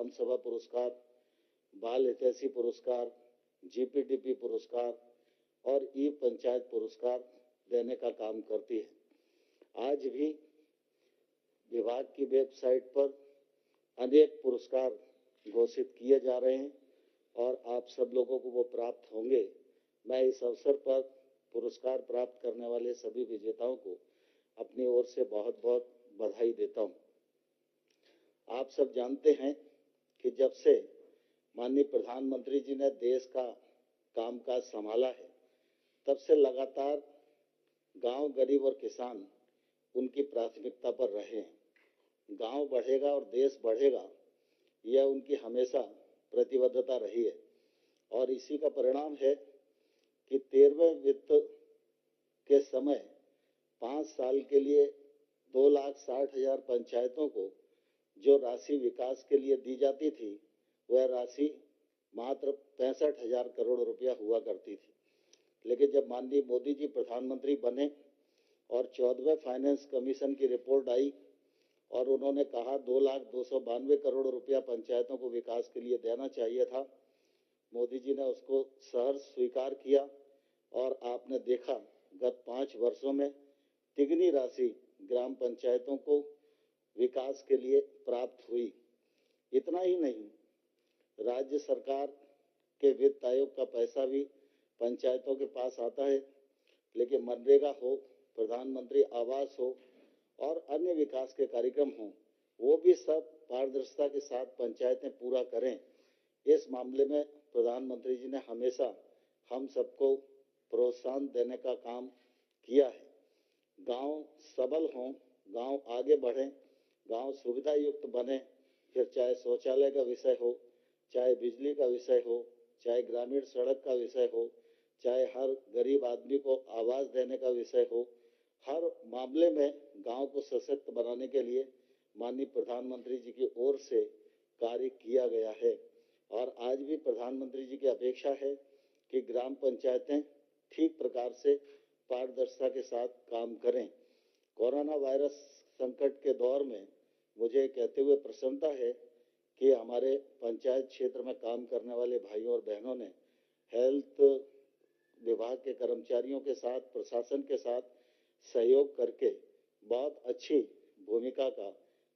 ग्राम सभा पुरस्कार, बाल हितैषी पुरस्कार, जीपीडीपी पुरस्कार और ई पंचायत पुरस्कार देने का काम करती है। आज भी विभाग की वेबसाइट पर अनेक पुरस्कार घोषित किए जा रहे हैं और आप सब लोगों को वो प्राप्त होंगे। मैं इस अवसर पर पुरस्कार प्राप्त करने वाले सभी विजेताओं को अपनी ओर से बहुत बहुत बधाई देता हूं। आप सब जानते हैं कि जब से माननीय प्रधानमंत्री जी ने देश का कामकाज संभाला है, तब से लगातार गांव, गरीब और किसान उनकी प्राथमिकता पर रहे हैं। गांव बढ़ेगा और देश बढ़ेगा, यह उनकी हमेशा प्रतिबद्धता रही है और इसी का परिणाम है कि 13वें वित्त के समय 5 साल के लिए 2,60,000 पंचायतों को जो राशि विकास के लिए दी जाती थी, वह राशि मात्र 65,000 करोड़ रुपया हुआ करती थी। लेकिन जब माननीय मोदी जी प्रधानमंत्री बने और 14वें फाइनेंस कमीशन की रिपोर्ट आई और उन्होंने कहा 2,02,92 करोड़ रुपया पंचायतों को विकास के लिए देना चाहिए था, मोदी जी ने उसको सहर्ष स्वीकार किया और आपने देखा गत 5 वर्षों में तिगनी राशि ग्राम पंचायतों को विकास के लिए प्राप्त हुई। इतना ही नहीं, राज्य सरकार के वित्त आयोग का पैसा भी पंचायतों के पास आता है, लेकिन मनरेगा हो, प्रधानमंत्री आवास हो और अन्य विकास के कार्यक्रम हों, वो भी सब पारदर्शिता के साथ पंचायतें पूरा करें। इस मामले में प्रधानमंत्री जी ने हमेशा हम सबको प्रोत्साहन देने का काम किया है। गांव सबल हों, गांव आगे बढ़ें, गांव सुविधा युक्त बने, फिर चाहे शौचालय का विषय हो, चाहे बिजली का विषय हो, चाहे ग्रामीण सड़क का विषय हो, चाहे हर गरीब आदमी को आवास देने का विषय हो, हर मामले में गांव को सशक्त बनाने के लिए माननीय प्रधानमंत्री जी की ओर से कार्य किया गया है और आज भी प्रधानमंत्री जी की अपेक्षा है कि ग्राम पंचायतें ठीक प्रकार से पारदर्शिता के साथ काम करें। कोरोना वायरस संकट के दौर में मुझे कहते हुए प्रसन्नता है कि हमारे पंचायत क्षेत्र में काम करने वाले भाइयों और बहनों ने हेल्थ विभाग के कर्मचारियों के साथ, प्रशासन के साथ सहयोग करके बहुत अच्छी भूमिका का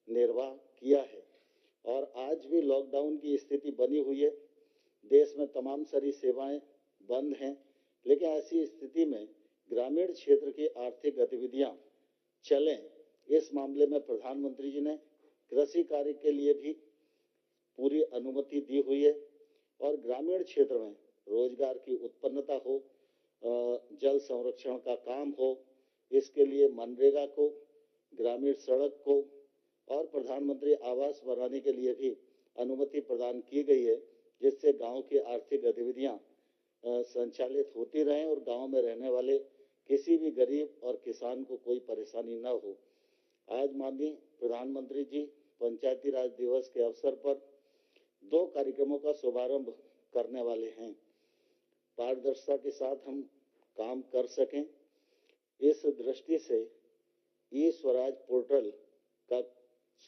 निर्वाह किया है और आज भी लॉकडाउन की स्थिति बनी हुई है। देश में तमाम सारी सेवाएं बंद हैं, लेकिन ऐसी स्थिति में ग्रामीण क्षेत्र की आर्थिक गतिविधियां चलें, इस मामले में प्रधानमंत्री जी ने कृषि कार्य के लिए भी पूरी अनुमति दी हुई है और ग्रामीण क्षेत्र में रोजगार की उत्पन्नता हो, जल संरक्षण का काम हो, इसके लिए मनरेगा को, ग्रामीण सड़क को और प्रधानमंत्री आवास बनाने के लिए भी अनुमति प्रदान की गई है, जिससे गांव की आर्थिक गतिविधियां संचालित होती रहें और गांव में रहने वाले किसी भी गरीब और किसान को कोई परेशानी न हो। आज माननीय प्रधानमंत्री जी पंचायती राज दिवस के अवसर पर 2 कार्यक्रमों का शुभारंभ करने वाले हैं। पारदर्शिता के साथ हम काम कर सकें, इस दृष्टि से ई स्वराज पोर्टल का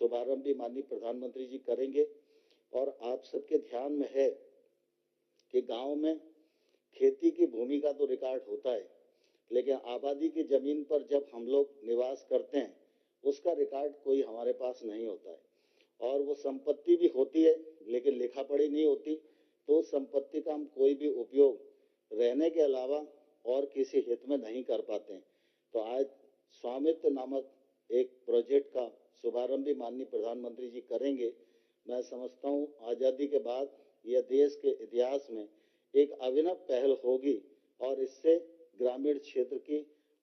शुभारंभ भी माननीय प्रधानमंत्री जी करेंगे और आप सबके ध्यान में है कि गांव में खेती की भूमि का तो रिकॉर्ड होता है, लेकिन आबादी की जमीन पर जब हम लोग निवास करते हैं, उसका रिकॉर्ड कोई हमारे पास नहीं होता है और वो संपत्ति भी होती है लेकिन लिखा पढ़ी नहीं होती, तो उस संपत्ति का हम कोई भी उपयोग रहने के अलावा और किसी हित में नहीं कर पाते हैं। तो आज स्वामित्व नामक एक प्रोजेक्ट का शुभारंभ भी माननीय प्रधानमंत्री जी करेंगे। मैं समझता हूँ आजादी के बाद यह देश के इतिहास में एक अभिनव पहल होगी और इससे ग्रामीण क्षेत्र की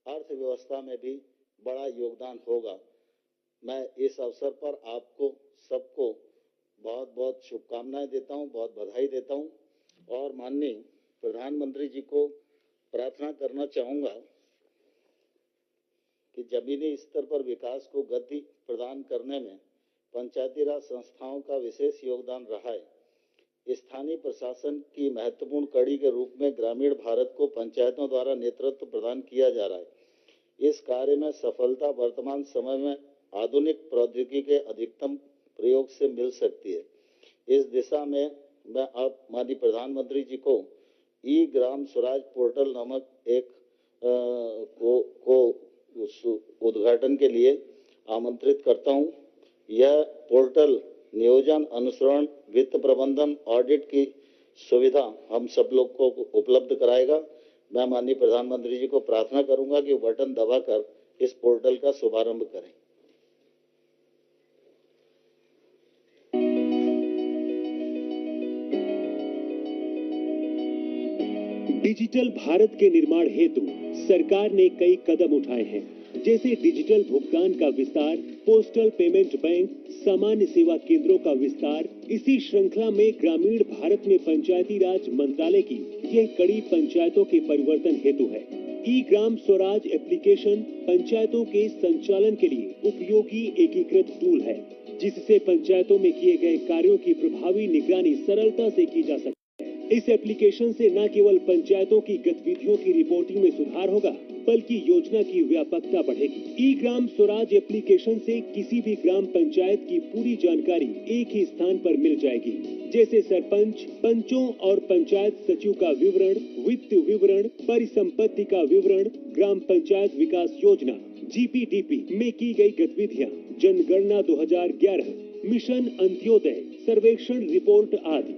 अर्थव्यवस्था में भी बड़ा योगदान होगा। मैं इस अवसर पर आपको सबको बहुत बहुत शुभकामनाएं देता हूं, बहुत बधाई देता हूं और माननीय प्रधानमंत्री जी को प्रार्थना करना चाहूंगा कि जमीनी स्तर पर विकास को गति प्रदान करने में पंचायती राज संस्थाओं का विशेष योगदान रहा है। स्थानीय प्रशासन की महत्वपूर्ण कड़ी के रूप में ग्रामीण भारत को पंचायतों द्वारा नेतृत्व प्रदान किया जा रहा है। इस कार्य में सफलता वर्तमान समय में आधुनिक प्रौद्योगिकी के अधिकतम प्रयोग से मिल सकती है। इस दिशा में मैं अब माननीय प्रधानमंत्री जी को ई ग्राम स्वराज पोर्टल नामक एक उद्घाटन के लिए आमंत्रित करता हूं। यह पोर्टल नियोजन, अनुसरण, वित्त प्रबंधन, ऑडिट की सुविधा हम सब लोग को उपलब्ध कराएगा। मैं माननीय प्रधानमंत्री जी को प्रार्थना करूंगा कि बटन दबाकर इस पोर्टल का शुभारंभ करें। डिजिटल भारत के निर्माण हेतु सरकार ने कई कदम उठाए हैं, जैसे डिजिटल भुगतान का विस्तार, पोस्टल पेमेंट बैंक, सामान्य सेवा केंद्रों का विस्तार। इसी श्रृंखला में ग्रामीण भारत में पंचायती राज मंत्रालय की यह कड़ी पंचायतों के परिवर्तन हेतु है। ई ग्राम स्वराज एप्लीकेशन पंचायतों के संचालन के लिए उपयोगी एकीकृत टूल है, जिससे पंचायतों में किए गए कार्यों की प्रभावी निगरानी सरलता से की जा सकती है। इस एप्लीकेशन से न केवल पंचायतों की गतिविधियों की रिपोर्टिंग में सुधार होगा, बल्कि योजना की व्यापकता बढ़ेगी। ई ग्राम स्वराज एप्लीकेशन से किसी भी ग्राम पंचायत की पूरी जानकारी एक ही स्थान पर मिल जाएगी, जैसे सरपंच, पंचों और पंचायत सचिव का विवरण, वित्त विवरण, परिसंपत्ति का विवरण, ग्राम पंचायत विकास योजना GPDP में की गई गतिविधियाँ, जनगणना 2011, मिशन अंत्योदय, सर्वेक्षण रिपोर्ट आदि।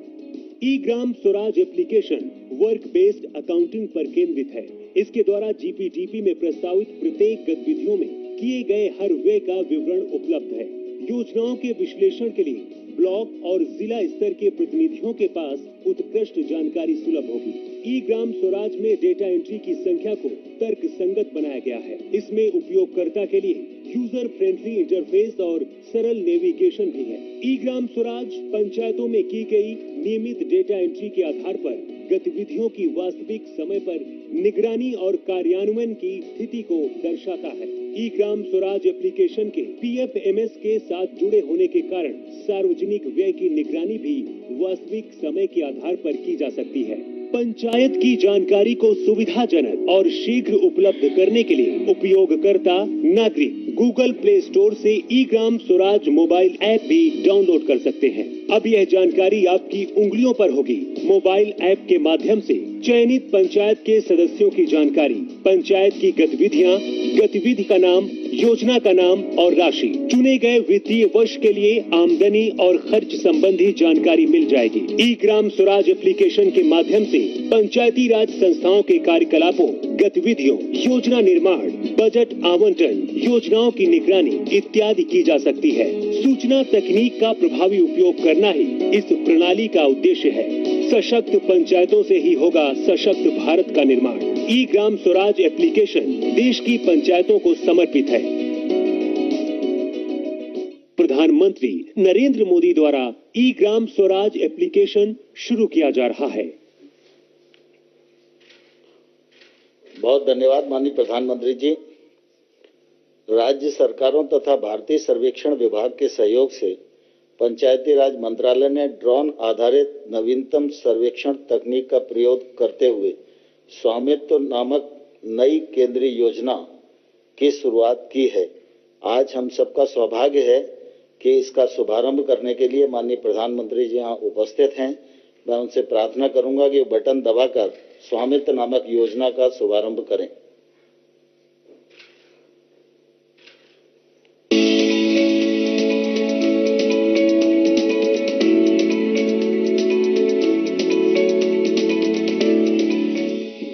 E Gram Swaraj application work based accounting पर केंद्रित है। इसके द्वारा GPDP में प्रस्तावित प्रत्येक गतिविधियों में किए गए हर व्यय का विवरण उपलब्ध है। योजनाओं के विश्लेषण के लिए ब्लॉक और जिला स्तर के प्रतिनिधियों के पास उत्कृष्ट जानकारी सुलभ होगी। ई ग्राम स्वराज में डेटा एंट्री की संख्या को तर्क संगत बनाया गया है। इसमें उपयोगकर्ता के लिए यूजर फ्रेंडली इंटरफेस और सरल नेविगेशन भी है। ई ग्राम स्वराज पंचायतों में की गई नियमित डेटा एंट्री के आधार पर गतिविधियों की वास्तविक समय पर निगरानी और कार्यान्वयन की स्थिति को दर्शाता है। ई ग्राम स्वराज एप्लीकेशन के PFMS के साथ जुड़े होने के कारण सार्वजनिक व्यय की निगरानी भी वास्तविक समय के आधार पर की जा सकती है। पंचायत की जानकारी को सुविधाजनक और शीघ्र उपलब्ध करने के लिए उपयोगकर्ता नागरिक गूगल प्ले स्टोर से ई ग्राम स्वराज मोबाइल ऐप भी डाउनलोड कर सकते हैं। अब यह जानकारी आपकी उंगलियों पर होगी। मोबाइल ऐप के माध्यम से चयनित पंचायत के सदस्यों की जानकारी, पंचायत की गतिविधियां, गतिविधि का नाम, योजना का नाम और राशि, चुने गए वित्तीय वर्ष के लिए आमदनी और खर्च संबंधी जानकारी मिल जाएगी। ई ग्राम स्वराज एप्लीकेशन के माध्यम से पंचायती राज संस्थाओं के कार्यकलापों, गतिविधियों, योजना निर्माण, बजट आवंटन, योजनाओं की निगरानी इत्यादि की जा सकती है। सूचना तकनीक का प्रभावी उपयोग करना ही इस प्रणाली का उद्देश्य है। सशक्त पंचायतों से ही होगा सशक्त भारत का निर्माण। ई ग्राम स्वराज एप्लीकेशन देश की पंचायतों को समर्पित है। प्रधानमंत्री नरेंद्र मोदी द्वारा ई ग्राम स्वराज एप्लीकेशन शुरू किया जा रहा है। बहुत धन्यवाद माननीय प्रधानमंत्री जी। राज्य सरकारों तथा भारतीय सर्वेक्षण विभाग के सहयोग से पंचायती राज मंत्रालय ने ड्रोन आधारित नवीनतम सर्वेक्षण तकनीक का प्रयोग करते हुए स्वामित्व नामक नई केंद्रीय योजना की शुरुआत की है। आज हम सबका सौभाग्य है कि इसका शुभारंभ करने के लिए माननीय प्रधानमंत्री जी यहाँ उपस्थित हैं। मैं उनसे प्रार्थना करूंगा कि बटन दबाकर स्वामित्व नामक योजना का शुभारंभ करें।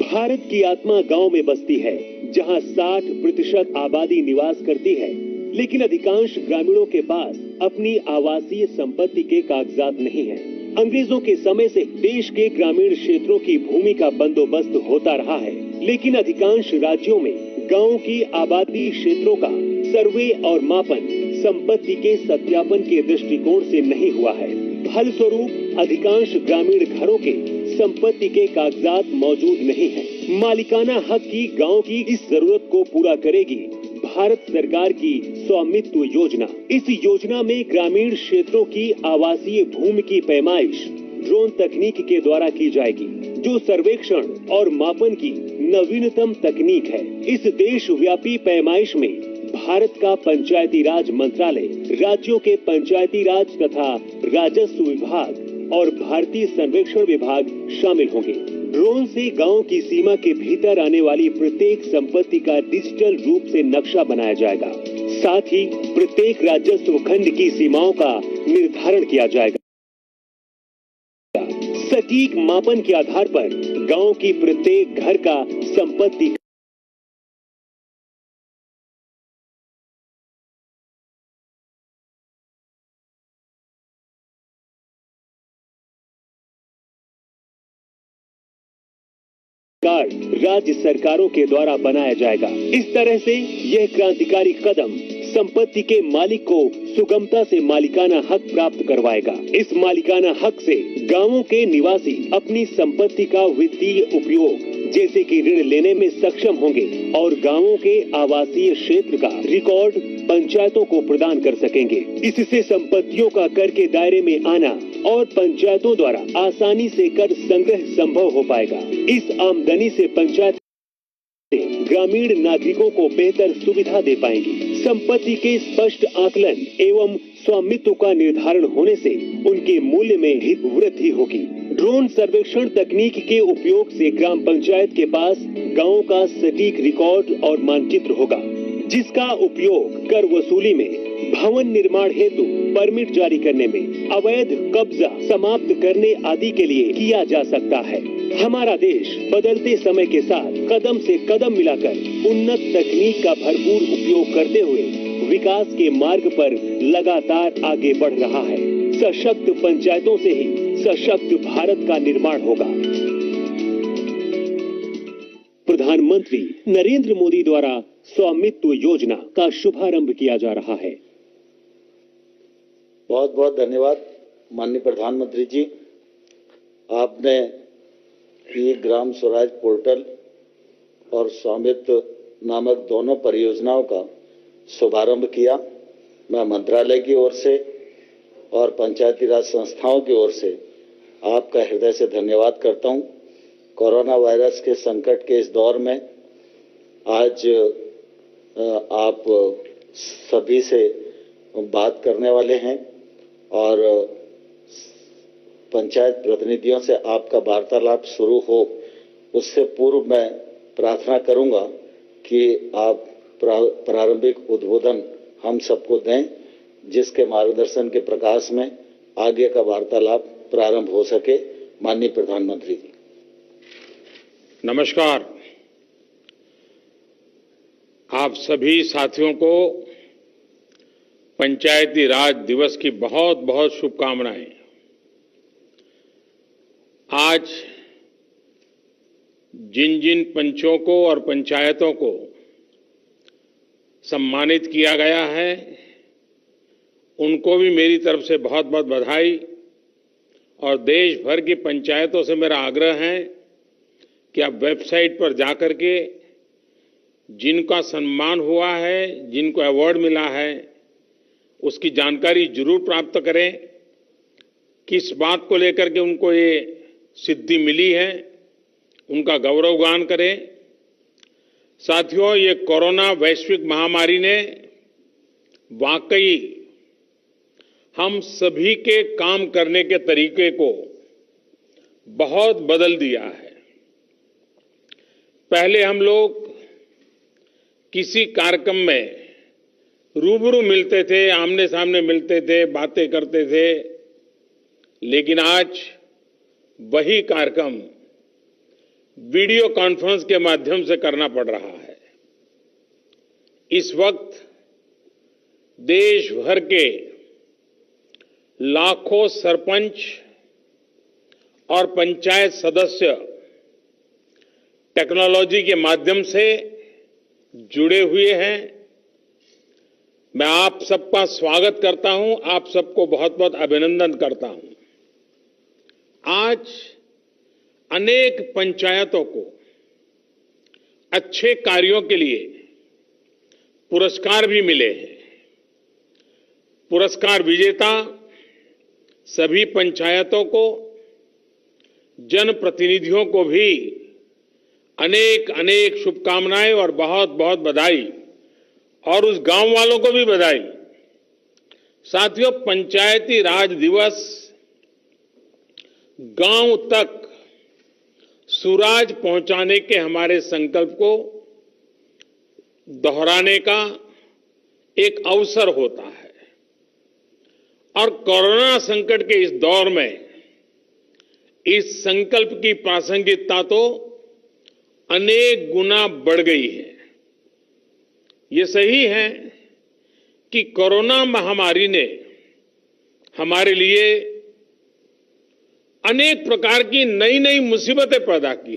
भारत की आत्मा गांव में बसती है, जहां 60% आबादी निवास करती है, लेकिन अधिकांश ग्रामीणों के पास अपनी आवासीय संपत्ति के कागजात नहीं है। अंग्रेजों के समय से देश के ग्रामीण क्षेत्रों की भूमि का बंदोबस्त होता रहा है, लेकिन अधिकांश राज्यों में गांवों की आबादी क्षेत्रों का सर्वे और मापन संपत्ति के सत्यापन के दृष्टिकोण से नहीं हुआ है। फलस्वरूप अधिकांश ग्रामीण घरों के संपत्ति के कागजात मौजूद नहीं है। मालिकाना हक की गांव की इस जरूरत को पूरा करेगी भारत सरकार की स्वामित्व योजना। इस योजना में ग्रामीण क्षेत्रों की आवासीय भूमि की पैमाइश ड्रोन तकनीक के द्वारा की जाएगी, जो सर्वेक्षण और मापन की नवीनतम तकनीक है। इस देशव्यापी पैमाइश में भारत का पंचायती राज मंत्रालय, राज्यों के पंचायती राज तथा राजस्व विभाग और भारतीय सर्वेक्षण विभाग शामिल होंगे। ड्रोन से गांव की सीमा के भीतर आने वाली प्रत्येक संपत्ति का डिजिटल रूप से नक्शा बनाया जाएगा। साथ ही प्रत्येक राजस्व खंड की सीमाओं का निर्धारण किया जाएगा। सटीक मापन के आधार पर गांव की प्रत्येक घर का संपत्ति कार्ड राज्य सरकारों के द्वारा बनाया जाएगा। इस तरह से यह क्रांतिकारी कदम संपत्ति के मालिक को सुगमता से मालिकाना हक प्राप्त करवाएगा। इस मालिकाना हक से गांवों के निवासी अपनी संपत्ति का वित्तीय उपयोग जैसे कि ऋण लेने में सक्षम होंगे और गांवों के आवासीय क्षेत्र का रिकॉर्ड पंचायतों को प्रदान कर सकेंगे। इससे संपत्तियों का कर के दायरे में आना और पंचायतों द्वारा आसानी से कर संग्रह संभव हो पाएगा। इस आमदनी से पंचायत ग्रामीण नागरिकों को बेहतर सुविधा दे पाएंगी। संपत्ति के स्पष्ट आकलन एवं स्वामित्व का निर्धारण होने से उनके मूल्य में भी वृद्धि होगी। ड्रोन सर्वेक्षण तकनीक के उपयोग से ग्राम पंचायत के पास गांव का सटीक रिकॉर्ड और मानचित्र होगा, जिसका उपयोग कर वसूली में, भवन निर्माण हेतु परमिट जारी करने में, अवैध कब्जा समाप्त करने आदि के लिए किया जा सकता है। हमारा देश बदलते समय के साथ कदम से कदम मिलाकर उन्नत तकनीक का भरपूर उपयोग करते हुए विकास के मार्ग पर लगातार आगे बढ़ रहा है। सशक्त पंचायतों से ही सशक्त भारत का निर्माण होगा। प्रधानमंत्री नरेंद्र मोदी द्वारा स्वामित्व योजना का शुभारंभ किया जा रहा है। बहुत बहुत धन्यवाद माननीय प्रधानमंत्री जी। आपने ये ग्राम स्वराज पोर्टल और स्वामित्व नामक दोनों परियोजनाओं का शुभारंभ किया। मैं मंत्रालय की ओर से और पंचायती राज संस्थाओं की ओर से आपका हृदय से धन्यवाद करता हूं। कोरोना वायरस के संकट के इस दौर में आज आप सभी से बात करने वाले हैं और पंचायत प्रतिनिधियों से आपका वार्तालाप शुरू हो उससे पूर्व मैं प्रार्थना करूंगा कि आप प्रारंभिक उद्बोधन हम सबको दें, जिसके मार्गदर्शन के प्रकाश में आगे का वार्तालाप प्रारंभ हो सके। माननीय प्रधानमंत्री जी। नमस्कार। आप सभी साथियों को पंचायती राज दिवस की बहुत बहुत शुभकामनाएं। आज जिन जिन पंचों को और पंचायतों को सम्मानित किया गया है उनको भी मेरी तरफ से बहुत बहुत बधाई। और देश भर की पंचायतों से मेरा आग्रह है कि आप वेबसाइट पर जाकर के जिनका सम्मान हुआ है, जिनको अवार्ड मिला है, उसकी जानकारी जरूर प्राप्त करें। किस बात को लेकर के उनको ये सिद्धि मिली है, उनका गौरवगान करें। साथियों, ये कोरोना वैश्विक महामारी ने वाकई हम सभी के काम करने के तरीके को बहुत बदल दिया है। पहले हम लोग किसी कार्यक्रम में रूबरू मिलते थे, आमने सामने मिलते थे, बातें करते थे, लेकिन आज वही कार्यक्रम वीडियो कॉन्फ्रेंस के माध्यम से करना पड़ रहा है। इस वक्त देश भर के लाखों सरपंच और पंचायत सदस्य टेक्नोलॉजी के माध्यम से जुड़े हुए हैं। मैं आप सबका स्वागत करता हूं, आप सबको बहुत बहुत अभिनंदन करता हूं। आज अनेक पंचायतों को अच्छे कार्यों के लिए पुरस्कार भी मिले हैं। पुरस्कार विजेता सभी पंचायतों को, जनप्रतिनिधियों को भी अनेक अनेक शुभकामनाएं और बहुत बहुत बधाई। और उस गांव वालों को भी बधाई। साथियों, पंचायती राज दिवस गांव तक सुराज पहुंचाने के हमारे संकल्प को दोहराने का एक अवसर होता है और कोरोना संकट के इस दौर में इस संकल्प की प्रासंगिकता तो अनेक गुना बढ़ गई है। ये सही है कि कोरोना महामारी ने हमारे लिए अनेक प्रकार की नई नई मुसीबतें पैदा की।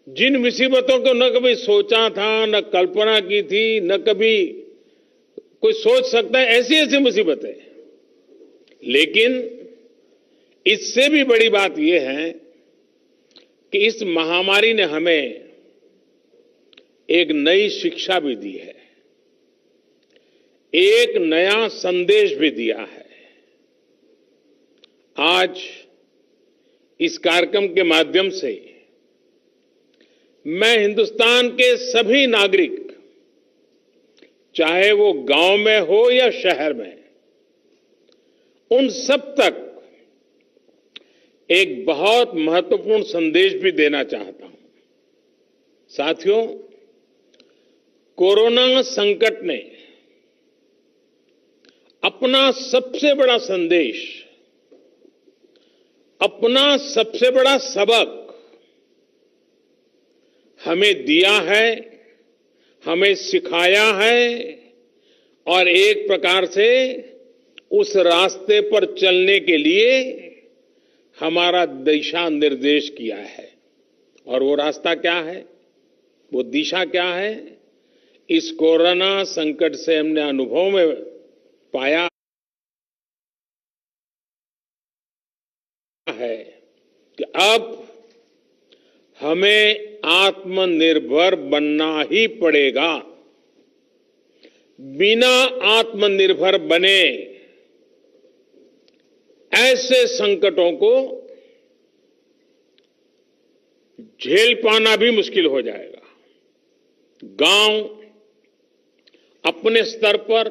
जिन मुसीबतों को न कभी सोचा था, न कल्पना की थी, न कभी कोई सोच सकता है, ऐसी ऐसी मुसीबतें। लेकिन इससे भी बड़ी बात यह है कि इस महामारी ने हमें एक नई शिक्षा भी दी है, एक नया संदेश भी दिया है। आज इस कार्यक्रम के माध्यम से मैं हिंदुस्तान के सभी नागरिक, चाहे वो गांव में हो या शहर में, उन सब तक एक बहुत महत्वपूर्ण संदेश भी देना चाहता हूं। साथियों, कोरोना संकट ने अपना सबसे बड़ा संदेश, अपना सबसे बड़ा सबक हमें दिया है, हमें सिखाया है और एक प्रकार से उस रास्ते पर चलने के लिए हमारा दिशा निर्देश किया है। और वो रास्ता क्या है, वो दिशा क्या है? इस कोरोना संकट से हमने अनुभव में पाया है कि अब हमें आत्मनिर्भर बनना ही पड़ेगा। बिना आत्मनिर्भर बने ऐसे संकटों को झेल पाना भी मुश्किल हो जाएगा। गांव अपने स्तर पर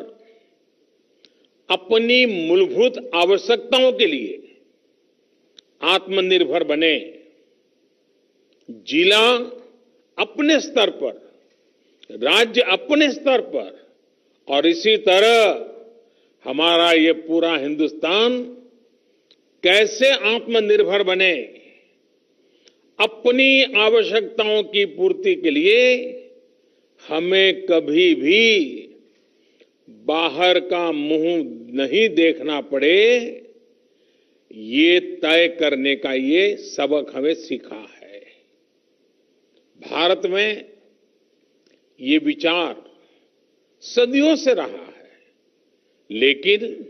अपनी मूलभूत आवश्यकताओं के लिए आत्मनिर्भर बने, जिला अपने स्तर पर, राज्य अपने स्तर पर, और इसी तरह हमारा ये पूरा हिंदुस्तान कैसे आत्मनिर्भर बने, अपनी आवश्यकताओं की पूर्ति के लिए हमें कभी भी बाहर का मुंह नहीं देखना पड़े, ये तय करने का ये सबक हमें सीखा है। भारत में ये विचार सदियों से रहा है, लेकिन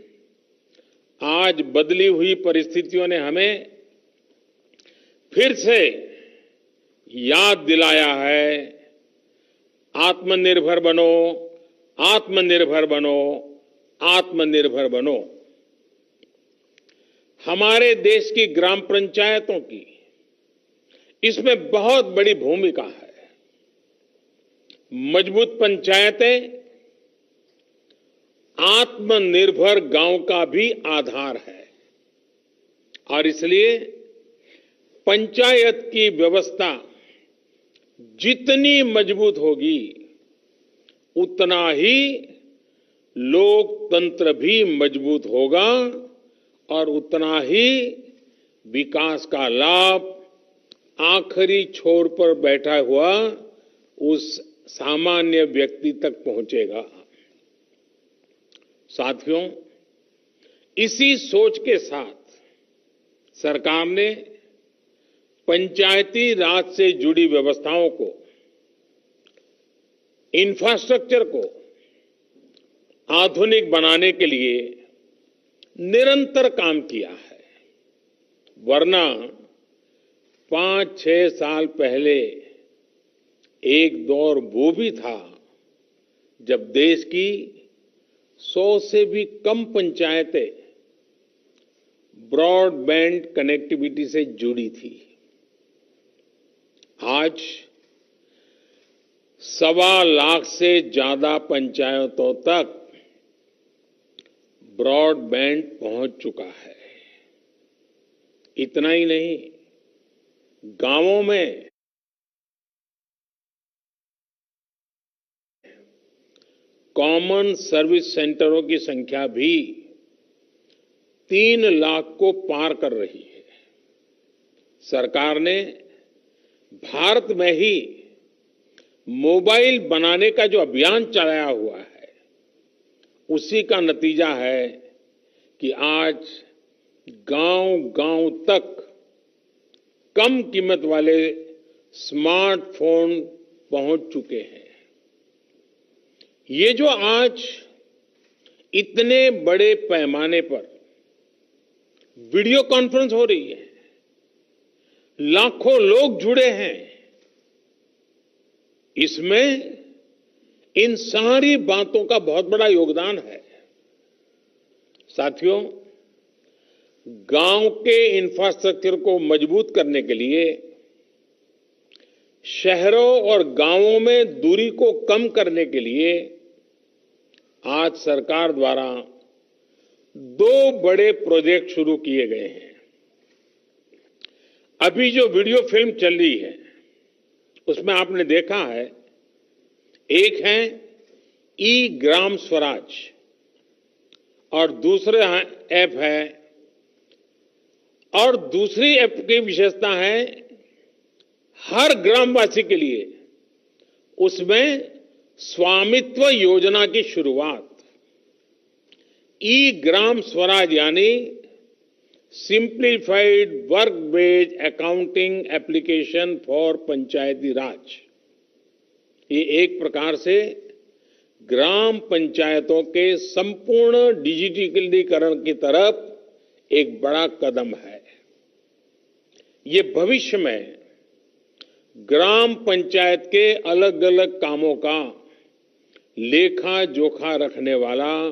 आज बदली हुई परिस्थितियों ने हमें फिर से याद दिलाया है, आत्मनिर्भर बनो, आत्मनिर्भर बनो, आत्मनिर्भर बनो। हमारे देश की ग्राम पंचायतों की इसमें बहुत बड़ी भूमिका है। मजबूत पंचायतें आत्मनिर्भर गांव का भी आधार है और इसलिए पंचायत की व्यवस्था जितनी मजबूत होगी उतना ही लोकतंत्र भी मजबूत होगा और उतना ही विकास का लाभ आखिरी छोर पर बैठा हुआ उस सामान्य व्यक्ति तक पहुंचेगा। साथियों, इसी सोच के साथ सरकार ने पंचायती राज से जुड़ी व्यवस्थाओं को, इंफ्रास्ट्रक्चर को आधुनिक बनाने के लिए निरंतर काम किया है। वरना 5-6 साल पहले एक दौर वो भी था जब देश की 100 से भी कम पंचायतें ब्रॉडबैंड कनेक्टिविटी से जुड़ी थी। आज 1.25 लाख से ज्यादा पंचायतों तक ब्रॉडबैंड पहुंच चुका है। इतना ही नहीं, गांवों में कॉमन सर्विस सेंटरों की संख्या भी 3 लाख को पार कर रही है। सरकार ने भारत में ही मोबाइल बनाने का जो अभियान चलाया हुआ है, उसी का नतीजा है कि आज गांव-गांव तक कम कीमत वाले स्मार्टफोन पहुंच चुके हैं। ये जो आज इतने बड़े पैमाने पर वीडियो कॉन्फ्रेंस हो रही है, लाखों लोग जुड़े हैं, इसमें इन सारी बातों का बहुत बड़ा योगदान है। साथियों, गांव के इंफ्रास्ट्रक्चर को मजबूत करने के लिए, शहरों और गांवों में दूरी को कम करने के लिए आज सरकार द्वारा 2 बड़े प्रोजेक्ट शुरू किए गए हैं। अभी जो वीडियो फिल्म चल रही है, उसमें आपने देखा है, एक है ई ग्राम स्वराज और दूसरा ऐप है, और दूसरी ऐप की विशेषता है हर ग्रामवासी के लिए उसमें स्वामित्व योजना की शुरुआत। ई ग्राम स्वराज यानी simplified work based accounting application for Panchayati Raj. ये एक प्रकार से ग्राम पंचायतों के संपूर्ण डिजिटलीकरण की तरफ एक बड़ा कदम है। ये भविष्य में ग्राम पंचायत के अलग अलग कामों का लेखा जोखा रखने वाला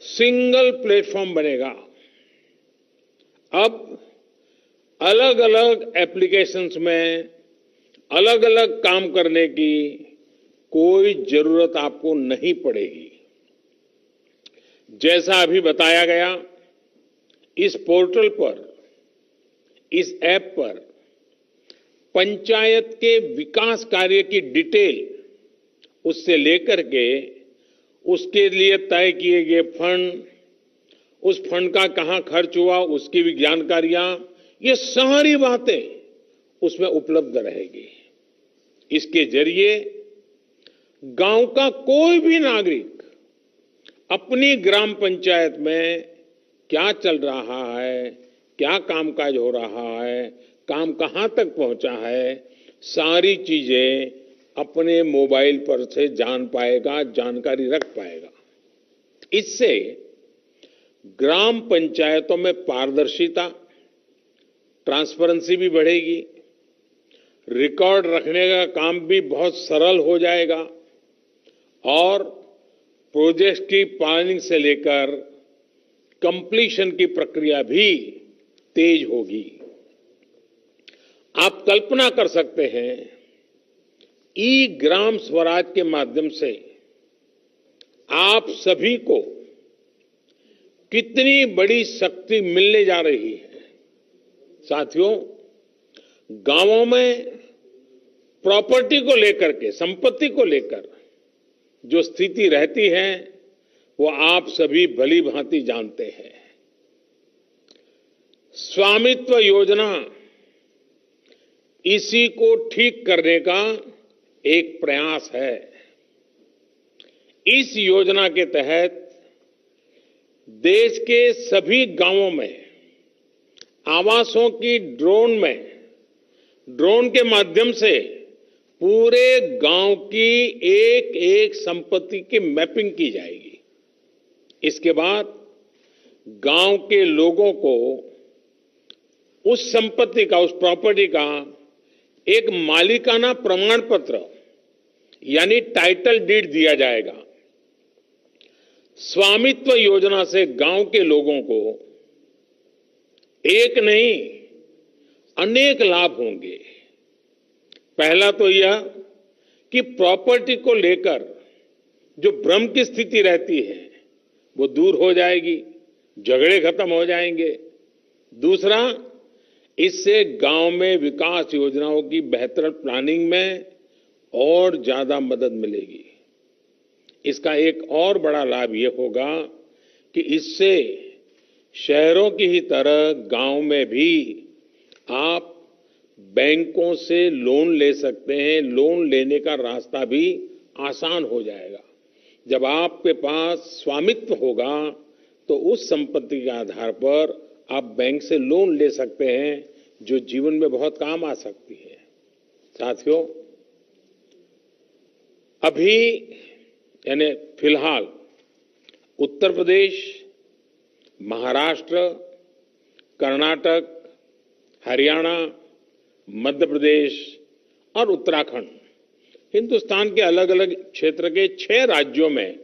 सिंगल प्लेटफॉर्म बनेगा। अब अलग अलग एप्लीकेशंस में अलग अलग काम करने की कोई जरूरत आपको नहीं पड़ेगी। जैसा अभी बताया गया, इस पोर्टल पर, इस ऐप पर पंचायत के विकास कार्य की डिटेल, उससे लेकर के उसके लिए तय किए गए फंड, उस फंड का कहां खर्च हुआ, उसकी भी जानकारियां, ये सारी बातें उसमें उपलब्ध रहेगी। इसके जरिए गांव का कोई भी नागरिक अपनी ग्राम पंचायत में क्या चल रहा है, क्या कामकाज हो रहा है, काम कहां तक पहुंचा है, सारी चीजें अपने मोबाइल पर से जान पाएगा, जानकारी रख पाएगा। इससे ग्राम पंचायतों में पारदर्शिता, ट्रांसपेरेंसी भी बढ़ेगी, रिकॉर्ड रखने का काम भी बहुत सरल हो जाएगा और प्रोजेक्ट की प्लानिंग से लेकर कंप्लीशन की प्रक्रिया भी तेज होगी। आप कल्पना कर सकते हैं, ई ग्राम स्वराज के माध्यम से आप सभी को कितनी बड़ी शक्ति मिलने जा रही है। साथियों, गांवों में प्रॉपर्टी को लेकर के, संपत्ति को लेकर जो स्थिति रहती है, वो आप सभी भली भांति जानते हैं। स्वामित्व योजना इसी को ठीक करने का एक प्रयास है। इस योजना के तहत देश के सभी गांवों में आवासों की ड्रोन के माध्यम से पूरे गांव की एक एक संपत्ति की मैपिंग की जाएगी। इसके बाद गांव के लोगों को उस संपत्ति का, उस प्रॉपर्टी का एक मालिकाना प्रमाण पत्र यानी टाइटल डीड दिया जाएगा। स्वामित्व योजना से गांव के लोगों को एक नहीं अनेक लाभ होंगे। पहला तो यह कि प्रॉपर्टी को लेकर जो भ्रम की स्थिति रहती है वो दूर हो जाएगी, झगड़े खत्म हो जाएंगे। दूसरा, इससे गांव में विकास योजनाओं की बेहतर प्लानिंग में और ज्यादा मदद मिलेगी। इसका एक और बड़ा लाभ ये होगा कि इससे शहरों की ही तरह गांव में भी आप बैंकों से लोन ले सकते हैं। लोन लेने का रास्ता भी आसान हो जाएगा। जब आपके पास स्वामित्व होगा तो उस संपत्ति के आधार पर आप बैंक से लोन ले सकते हैं, जो जीवन में बहुत काम आ सकती है। साथियों, अभी यानी फिलहाल उत्तर प्रदेश, महाराष्ट्र, कर्नाटक, हरियाणा, मध्य प्रदेश और उत्तराखंड, हिंदुस्तान के अलग अलग क्षेत्र के 6 राज्यों में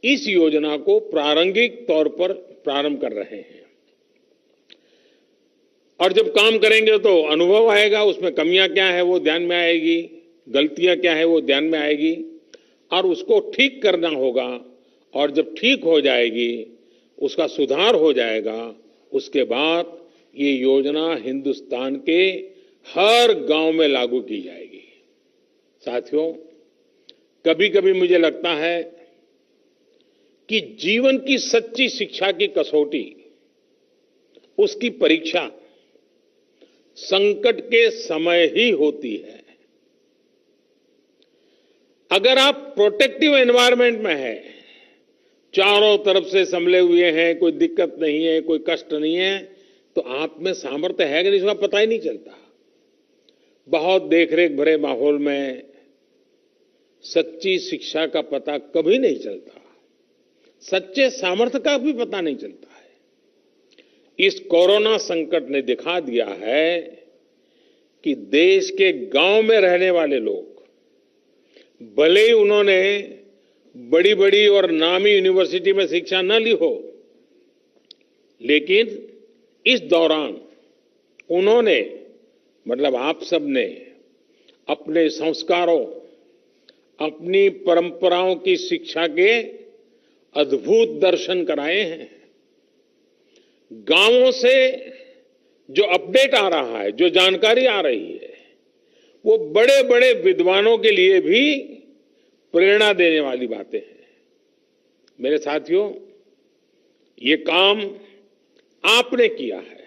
इस योजना को प्रारंभिक तौर पर प्रारंभ कर रहे हैं। और जब काम करेंगे तो अनुभव आएगा, उसमें कमियां क्या है वो ध्यान में आएगी, गलतियां क्या है वो ध्यान में आएगी और उसको ठीक करना होगा। और जब ठीक हो जाएगी, उसका सुधार हो जाएगा, उसके बाद ये योजना हिंदुस्तान के हर गांव में लागू की जाएगी। साथियों, कभी कभी मुझे लगता है कि जीवन की सच्ची शिक्षा की कसौटी, उसकी परीक्षा संकट के समय ही होती है। अगर आप प्रोटेक्टिव एनवायरनमेंट में हैं, चारों तरफ से संभले हुए हैं, कोई दिक्कत नहीं है, कोई कष्ट नहीं है, तो आप में सामर्थ्य है कि नहीं इसका पता ही नहीं चलता। बहुत देखरेख भरे माहौल में सच्ची शिक्षा का पता कभी नहीं चलता, सच्चे सामर्थ्य का भी पता नहीं चलता है। इस कोरोना संकट ने दिखा दिया है कि देश के गांव में रहने वाले लोग, भले ही उन्होंने बड़ी बड़ी और नामी यूनिवर्सिटी में शिक्षा न ली हो, लेकिन इस दौरान उन्होंने, मतलब आप सबने, अपने संस्कारों, अपनी परंपराओं की शिक्षा के अद्भुत दर्शन कराए हैं। गांवों से जो अपडेट आ रहा है, जो जानकारी आ रही है, वो बड़े बड़े विद्वानों के लिए भी प्रेरणा देने वाली बातें हैं। मेरे साथियों, ये काम आपने किया है,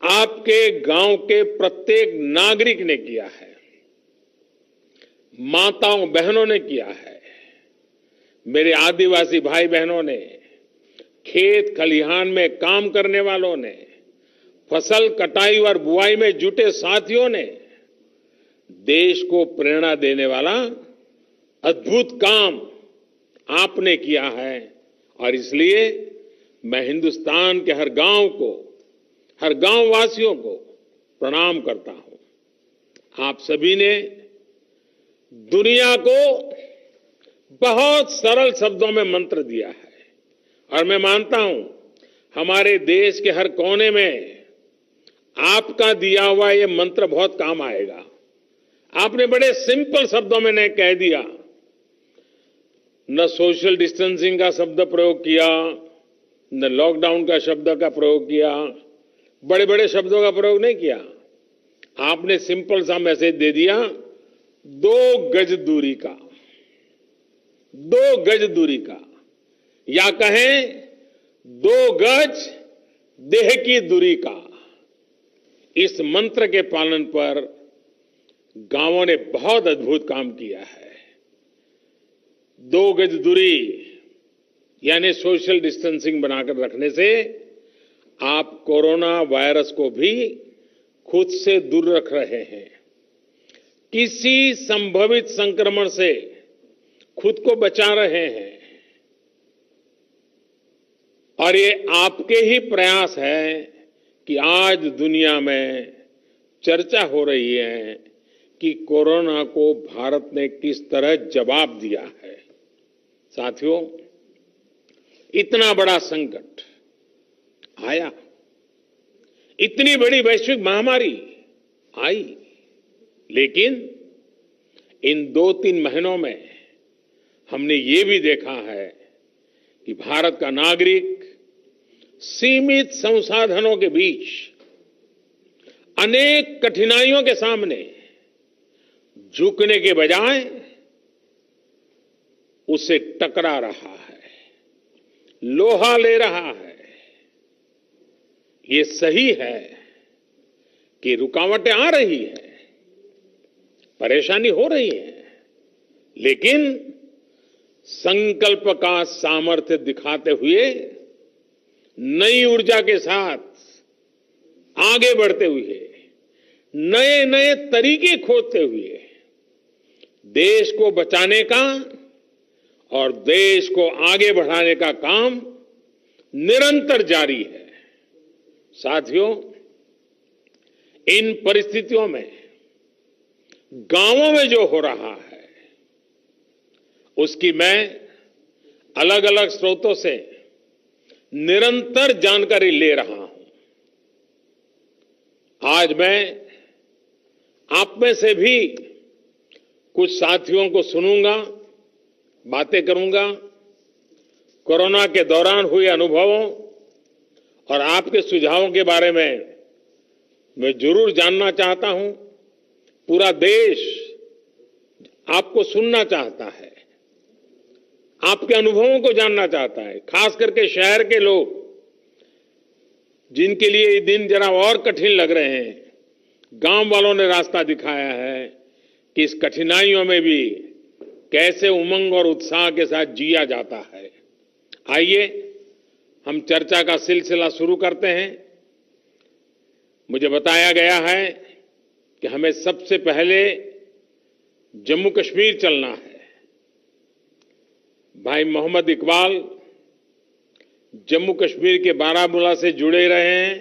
आपके गांव के प्रत्येक नागरिक ने किया है, माताओं बहनों ने किया है, मेरे आदिवासी भाई बहनों ने, खेत खलिहान में काम करने वालों ने, फसल कटाई और बुआई में जुटे साथियों ने देश को प्रेरणा देने वाला अद्भुत काम आपने किया है। और इसलिए मैं हिंदुस्तान के हर गांव को, हर गांव वासियों को प्रणाम करता हूं। आप सभी ने दुनिया को बहुत सरल शब्दों में मंत्र दिया है और मैं मानता हूं हमारे देश के हर कोने में आपका दिया हुआ ये मंत्र बहुत काम आएगा। आपने बड़े सिंपल शब्दों में ने कह दिया, न सोशल डिस्टेंसिंग का शब्द प्रयोग किया, न लॉकडाउन का शब्द का प्रयोग किया, बड़े बड़े शब्दों का प्रयोग नहीं किया। आपने सिंपल सा मैसेज दे दिया, 2 गज दूरी का, 2 गज दूरी का, या कहें 2 गज देह की दूरी का। इस मंत्र के पालन पर गांवों ने बहुत अद्भुत काम किया है। 2 गज दूरी यानी सोशल डिस्टेंसिंग बनाकर रखने से आप कोरोना वायरस को भी खुद से दूर रख रहे हैं। किसी संभावित संक्रमण से खुद को बचा रहे हैं। और ये आपके ही प्रयास है कि आज दुनिया में चर्चा हो रही है कि कोरोना को भारत ने किस तरह जवाब दिया है। साथियों, इतना बड़ा संकट आया, इतनी बड़ी वैश्विक महामारी आई, लेकिन इन 2-3 महीनों में हमने ये भी देखा है कि भारत का नागरिक सीमित संसाधनों के बीच अनेक कठिनाइयों के सामने झुकने के बजाय उसे टकरा रहा है, लोहा ले रहा है। ये सही है कि रुकावटें आ रही है, परेशानी हो रही है, लेकिन संकल्प का सामर्थ्य दिखाते हुए नई ऊर्जा के साथ आगे बढ़ते हुए, नए नए तरीके खोजते हुए देश को बचाने का और देश को आगे बढ़ाने का काम निरंतर जारी है। साथियों, इन परिस्थितियों में गांवों में जो हो रहा है उसकी मैं अलग अलग स्रोतों से निरंतर जानकारी ले रहा हूं। आज मैं आप में से भी कुछ साथियों को सुनूंगा, बातें करूंगा, कोरोना के दौरान हुए अनुभवों और आपके सुझावों के बारे में मैं जरूर जानना चाहता हूं। पूरा देश आपको सुनना चाहता है, आपके अनुभवों को जानना चाहता है, खास करके शहर के लोग जिनके लिए ये दिन जरा और कठिन लग रहे हैं। गांव वालों ने रास्ता दिखाया है कि इस कठिनाइयों में भी कैसे उमंग और उत्साह के साथ जिया जाता है। आइए हम चर्चा का सिलसिला शुरू करते हैं। मुझे बताया गया है कि हमें सबसे पहले जम्मू कश्मीर चलना है। भाई मोहम्मद इकबाल जम्मू कश्मीर के बारामूला से जुड़े रहे हैं।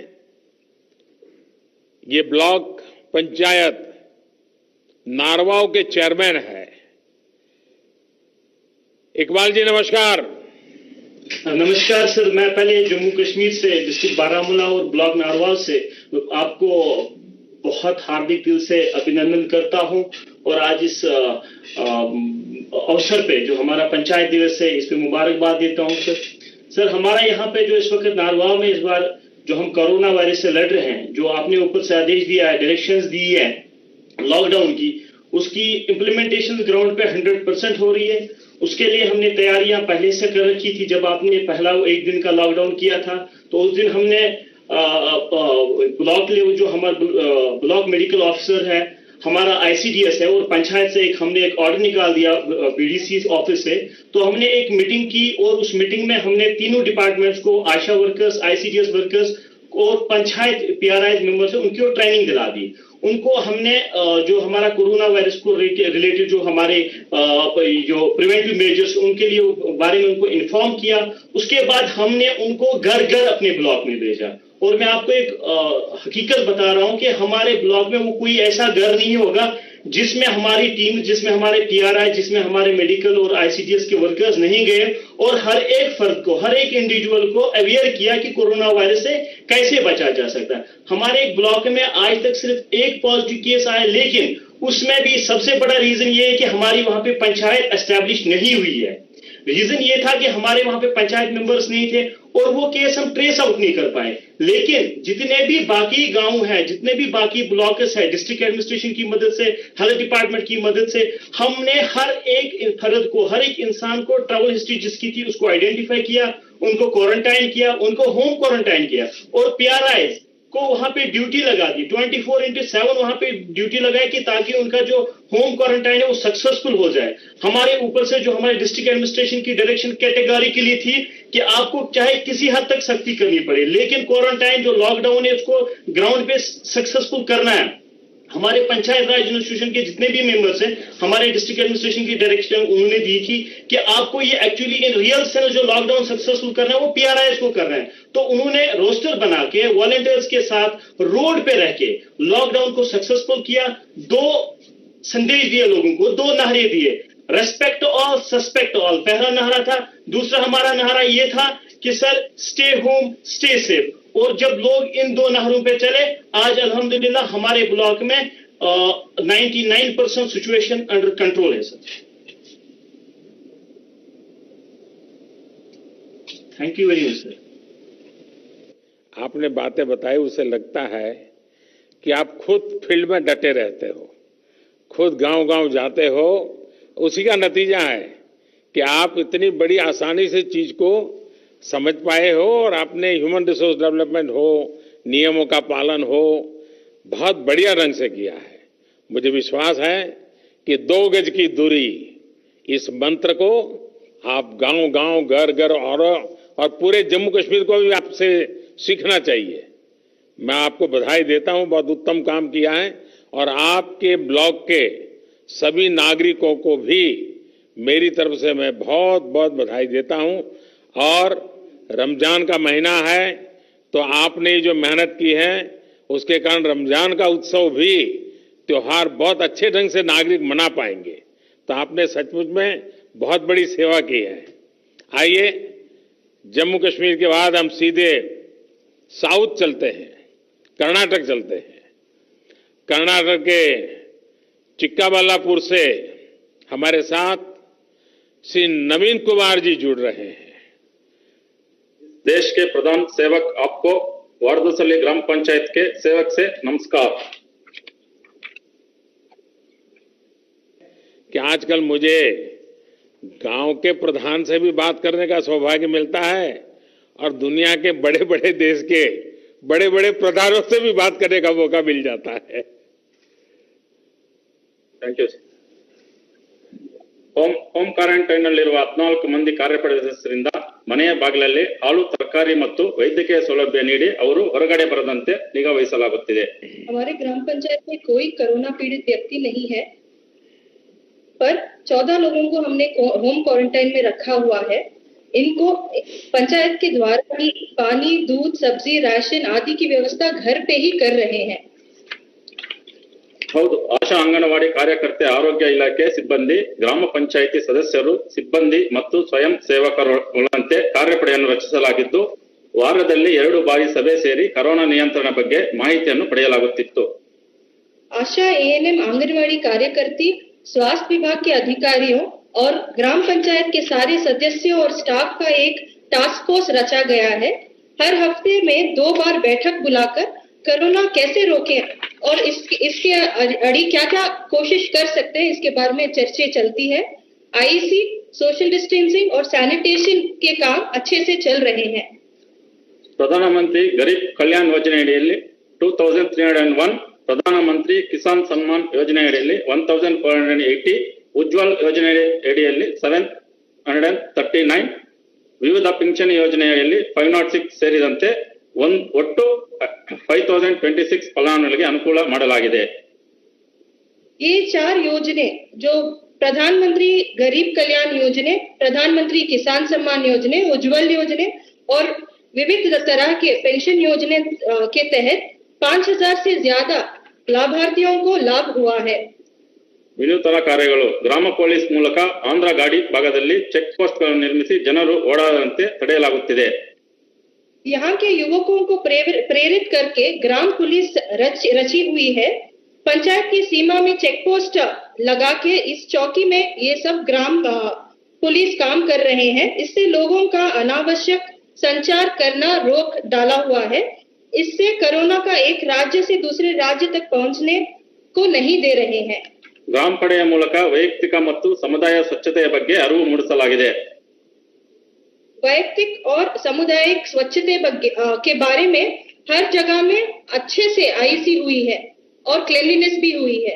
ये ब्लॉक पंचायत नारवाव के चेयरमैन है। इकबाल जी नमस्कार। नमस्कार सर, मैं पहले जम्मू कश्मीर से डिस्ट्रिक्ट बारामूला और ब्लॉक नारवाव से आपको बहुत हार्दिक दिल से अभिनंदन करता हूं और आज इस अवसर पे जो हमारा पंचायत दिवस है इस पे मुबारकबाद देता हूं सर। हमारा यहाँ पे जो इस वक्त नारवाव में इस बार जो हम कोरोना वायरस से लड़ रहे हैं, जो आपने ऊपर से आदेश दिया है, डायरेक्शंस दी है लॉकडाउन की, उसकी इम्प्लीमेंटेशन ग्राउंड पे 100% हो रही है। उसके लिए हमने तैयारियां पहले से कर रखी थी। जब आपने पहला 1 दिन का लॉकडाउन किया था तो उस दिन हमने ब्लॉक लेवल जो हमारा ब्लॉक मेडिकल ऑफिसर है, हमारा आईसीडीएस है और पंचायत से हमने एक ऑर्डर निकाल दिया बीडीसी ऑफिस से। तो हमने एक मीटिंग की और उस मीटिंग में हमने तीनों डिपार्टमेंट्स को, आशा वर्कर्स, आईसीडीएस वर्कर्स और पंचायत पीआरआई मेंबर्स है, उनको ट्रेनिंग दिला दी। उनको हमने जो हमारा कोरोना वायरस को रिलेटेड जो हमारे जो प्रिवेंटिव मेजर्स उनके लिए बारे में उनको इन्फॉर्म किया। उसके बाद हमने उनको घर घर अपने ब्लॉक में भेजा। और मैं आपको एक हकीकत बता रहा हूं कि हमारे ब्लॉक में वो कोई ऐसा घर नहीं होगा जिसमें हमारी टीम, जिसमें हमारे पीआरआई, जिसमें हमारे मेडिकल और आईसीडीएस के वर्कर्स नहीं गए और हर एक फर्द को, हर एक इंडिविजुअल को अवेयर किया कि कोरोना वायरस से कैसे बचा जा सकता है। हमारे एक ब्लॉक में आज तक सिर्फ 1 पॉजिटिव केस आया, लेकिन उसमें भी सबसे बड़ा रीजन ये है कि हमारी वहां पे पंचायत एस्टैब्लिश नहीं हुई है। रीजन ये था कि हमारे वहां पे पंचायत मेंबर्स नहीं थे और वो केस हम ट्रेस आउट नहीं कर पाए। लेकिन जितने भी बाकी गांव हैं, जितने भी बाकी ब्लॉक्स है, डिस्ट्रिक्ट एडमिनिस्ट्रेशन की मदद से, हेल्थ डिपार्टमेंट की मदद से हमने हर एक फर्द को, हर एक इंसान को ट्रैवल हिस्ट्री जिसकी थी उसको आइडेंटिफाई किया, उनको क्वारंटाइन किया, उनको होम क्वारंटाइन किया और पीआरआई को वहां पे ड्यूटी लगा दी। 24/7 वहां पे ड्यूटी लगाई कि ताकि उनका जो होम क्वारंटाइन है वो सक्सेसफुल हो जाए। हमारे ऊपर से जो हमारे डिस्ट्रिक्ट एडमिनिस्ट्रेशन की डायरेक्शन कैटेगरिकली थी कि आपको चाहे किसी हद तक सख्ती करनी पड़े, लेकिन क्वारंटाइन जो लॉकडाउन है उसको ग्राउंड पे सक्सेसफुल करना है। हमारे पंचायत राज एडमिनिस्ट्रेशन के जितने भी मेंबर्स हैं, हमारे डिस्ट्रिक्ट एडमिनिस्ट्रेशन की डायरेक्शन उन्होंने दी थी कि आपको ये एक्चुअली इन रियल सेंस जो लॉकडाउन सक्सेसफुल करना है वो पीआरआईएस को करना है। तो उन्होंने रोस्टर बना के वॉलंटियर्स के साथ रोड पे रह के लॉकडाउन को सक्सेसफुल किया। 2 संदेश दिए लोगों को, 2 नारे दिए। रेस्पेक्ट ऑल सस्पेक्ट ऑल पहला नारा था। दूसरा हमारा नारा ये था कि sir stay home stay safe. और जब लोग इन दो नारों पे चले, आज अल्हम्दुलिल्लाह हमारे ब्लॉक में 99% सिचुएशन अंडर कंट्रोल है sir. Thank you very much sir. आपने बातें बताई, उससे लगता है कि आप खुद फील्ड में डटे रहते हो, खुद गांव-गांव जाते हो। उसी का नतीजा है कि आप इतनी बड़ी आसानी से चीज को समझ पाए हो और आपने ह्यूमन रिसोर्स डेवलपमेंट हो, नियमों का पालन हो, बहुत बढ़िया ढंग से किया है। मुझे विश्वास है कि 2 गज की दूरी इस मंत्र को आप गांव-गांव, घर-घर और पूरे जम्मू कश्मीर को भी आपसे सीखना चाहिए। मैं आपको बधाई देता हूं, बहुत उत्तम काम किया है। और आपके ब्लॉक के सभी नागरिकों को भी मेरी तरफ से मैं बहुत बहुत बधाई देता हूं। और रमजान का महीना है, तो आपने जो मेहनत की है उसके कारण रमजान का उत्सव भी, त्योहार बहुत अच्छे ढंग से नागरिक मना पाएंगे। तो आपने सचमुच में बहुत बड़ी सेवा की है। आइए, जम्मू कश्मीर के बाद हम सीधे साउथ चलते हैं, कर्नाटक चलते हैं। कर्नाटक के चिक्काबल्लापुर से हमारे साथ श्री नवीन कुमार जी जुड़ रहे हैं। देश के प्रधान सेवक आपको वारदसल्ली ग्राम पंचायत के सेवक से नमस्कार। कि आजकल मुझे गांव के प्रधान से भी बात करने का सौभाग्य मिलता है और दुनिया के बड़े बड़े देश के बड़े बड़े प्रधानों से भी बात करने का मौका मिल जाता है। Thank you. ಹೋಮ್ ಕ್ವಾರಂಟೈನ್ ನಲ್ಲಿರುವ 14 ಮಂದಿ ಕಾರ್ಯಪಡೆ ಸದಸ್ಯರಿಂದ ಮನೆಯ ಬಾಗಿಲಲ್ಲಿ ಹಾಲು, ತರಕಾರಿ ಮತ್ತು ವೈದ್ಯಕೀಯ ಸೌಲಭ್ಯ ನೀಡಿ ಅವರು ಹೊರಗಡೆ ಬರದಂತೆ ನಿಗಾ ವಹಿಸಲಾಗುತ್ತಿದೆ। हमारे ग्राम पंचायत में कोई कोरोना पीड़ित व्यक्ति नहीं है, पर 14 लोगों को हमने होम क्वारंटाइन में रखा हुआ है। इनको पंचायत के द्वारा ही पानी, दूध, सब्जी, राशन आदि की व्यवस्था घर पे ही कर रहे हैं। ಹೌದು, ಆಶಾ ಅಂಗನವಾಡಿ ಕಾರ್ಯಕರ್ತೆ, ಆರೋಗ್ಯ ಇಲಾಖೆ ಸಿಬ್ಬಂದಿ, ಗ್ರಾಮ ಪಂಚಾಯಿತಿ ಸದಸ್ಯರು, ಸಿಬ್ಬಂದಿ ಮತ್ತು ಸ್ವಯಂ ಸೇವಕರುಗಳಂತೆ ಕಾರ್ಯಪಡೆಯನ್ನು ರಚಿಸಲಾಗಿದ್ದು, ವಾರದಲ್ಲಿ 2 ಬಾರಿ ಸಭೆ ಸೇರಿ ಕೊರೋನಾ ನಿಯಂತ್ರಣ ಬಗ್ಗೆ ಮಾಹಿತಿಯನ್ನು ಪಡೆಯಲಾಗುತ್ತಿತ್ತು। आशा, एएनएम, आंगनवाड़ी कार्यकर्ती, स्वास्थ्य विभाग के अधिकारियों और ग्राम पंचायत के सारे सदस्यों और स्टाफ का एक टास्क फोर्स रचा गया है। हर हफ्ते में 2 बार बैठक बुलाकर कोरोना कैसे रोकें और इसके अड़ी क्या क्या कोशिश कर सकते हैं, इसके बारे में चर्चा चलती है। आईसी, सोशल डिस्टेंसिंग और सैनिटेशन के काम अच्छे से चल रहे हैं। ಪ್ರಧಾನಮಂತ್ರಿ ಗರೀಬ್ ಕಲ್ಯಾಣ್ ಯೋಜನೆ ಅಡಿಯಲ್ಲಿ 2301, ಪ್ರಧಾನಮಂತ್ರಿ ಕಿಸಾನ್ ಸನ್ಮಾನ್ ಯೋಜನೆ ಅಡಿಯಲ್ಲಿ 1480, ಉಜ್ವಲ್ ಯೋಜನೆ ಅಡಿಯಲ್ಲಿ 739, ವಿವಿಧ ಪಿಂಚಣಿ ಯೋಜನೆಯಲ್ಲಿ 506 ಸೇರಿದಂತೆ ಒಟ್ಟು 5026 ಫಲಾನುಭವಿಗಳಿಗೆ ಅನುಕೂಲ ಮಾಡಲಾಗಿದೆ। ये 4 योजने जो प्रधानमंत्री गरीब कल्याण योजने, प्रधानमंत्री किसान सम्मान योजने, उज्जवल योजने और विविध तरह के पेंशन योजने के तहत 5000 से ज्यादा लाभार्थियों को लाभ हुआ है। ವಿನೂತನ ಕಾರ್ಯಗಳು ಗ್ರಾಮ ಪೊಲೀಸ್ ಮೂಲಕ ಆಂಧ್ರ ಗಾಡಿ ಭಾಗದಲ್ಲಿ ಚೆಕ್ ಪೋಸ್ಟ್ ಗಳನ್ನು ನಿರ್ಮಿಸಿ ಜನರು ಓಡಾಡದಂತೆ ತಡೆಯಲಾಗುತ್ತಿದೆ। यहाँ के युवकों को प्रेरित करके ग्राम पुलिस रची हुई है। पंचायत की सीमा में चेक पोस्ट लगा के इस चौकी में ये सब ग्राम पुलिस काम कर रहे हैं। इससे लोगों का अनावश्यक संचार करना रोक डाला हुआ है। इससे कोरोना का एक राज्य से दूसरे राज्य तक पहुंचने को नहीं दे रहे हैं। ಗ್ರಾಮ ಪಡೆಯ ಮೂಲಕ ವೈಯಕ್ತಿಕ ಮತ್ತು ಸಮುದಾಯ ಸ್ವಚ್ಛತೆಯ ಬಗ್ಗೆ ಅರಿವು ಮೂಡಿಸಲಾಗಿದೆ। वैयक्तिक और सामुदायिक स्वच्छता के बारे में हर जगह में अच्छे से आईसी हुई है और क्लीनलीनेस भी हुई है।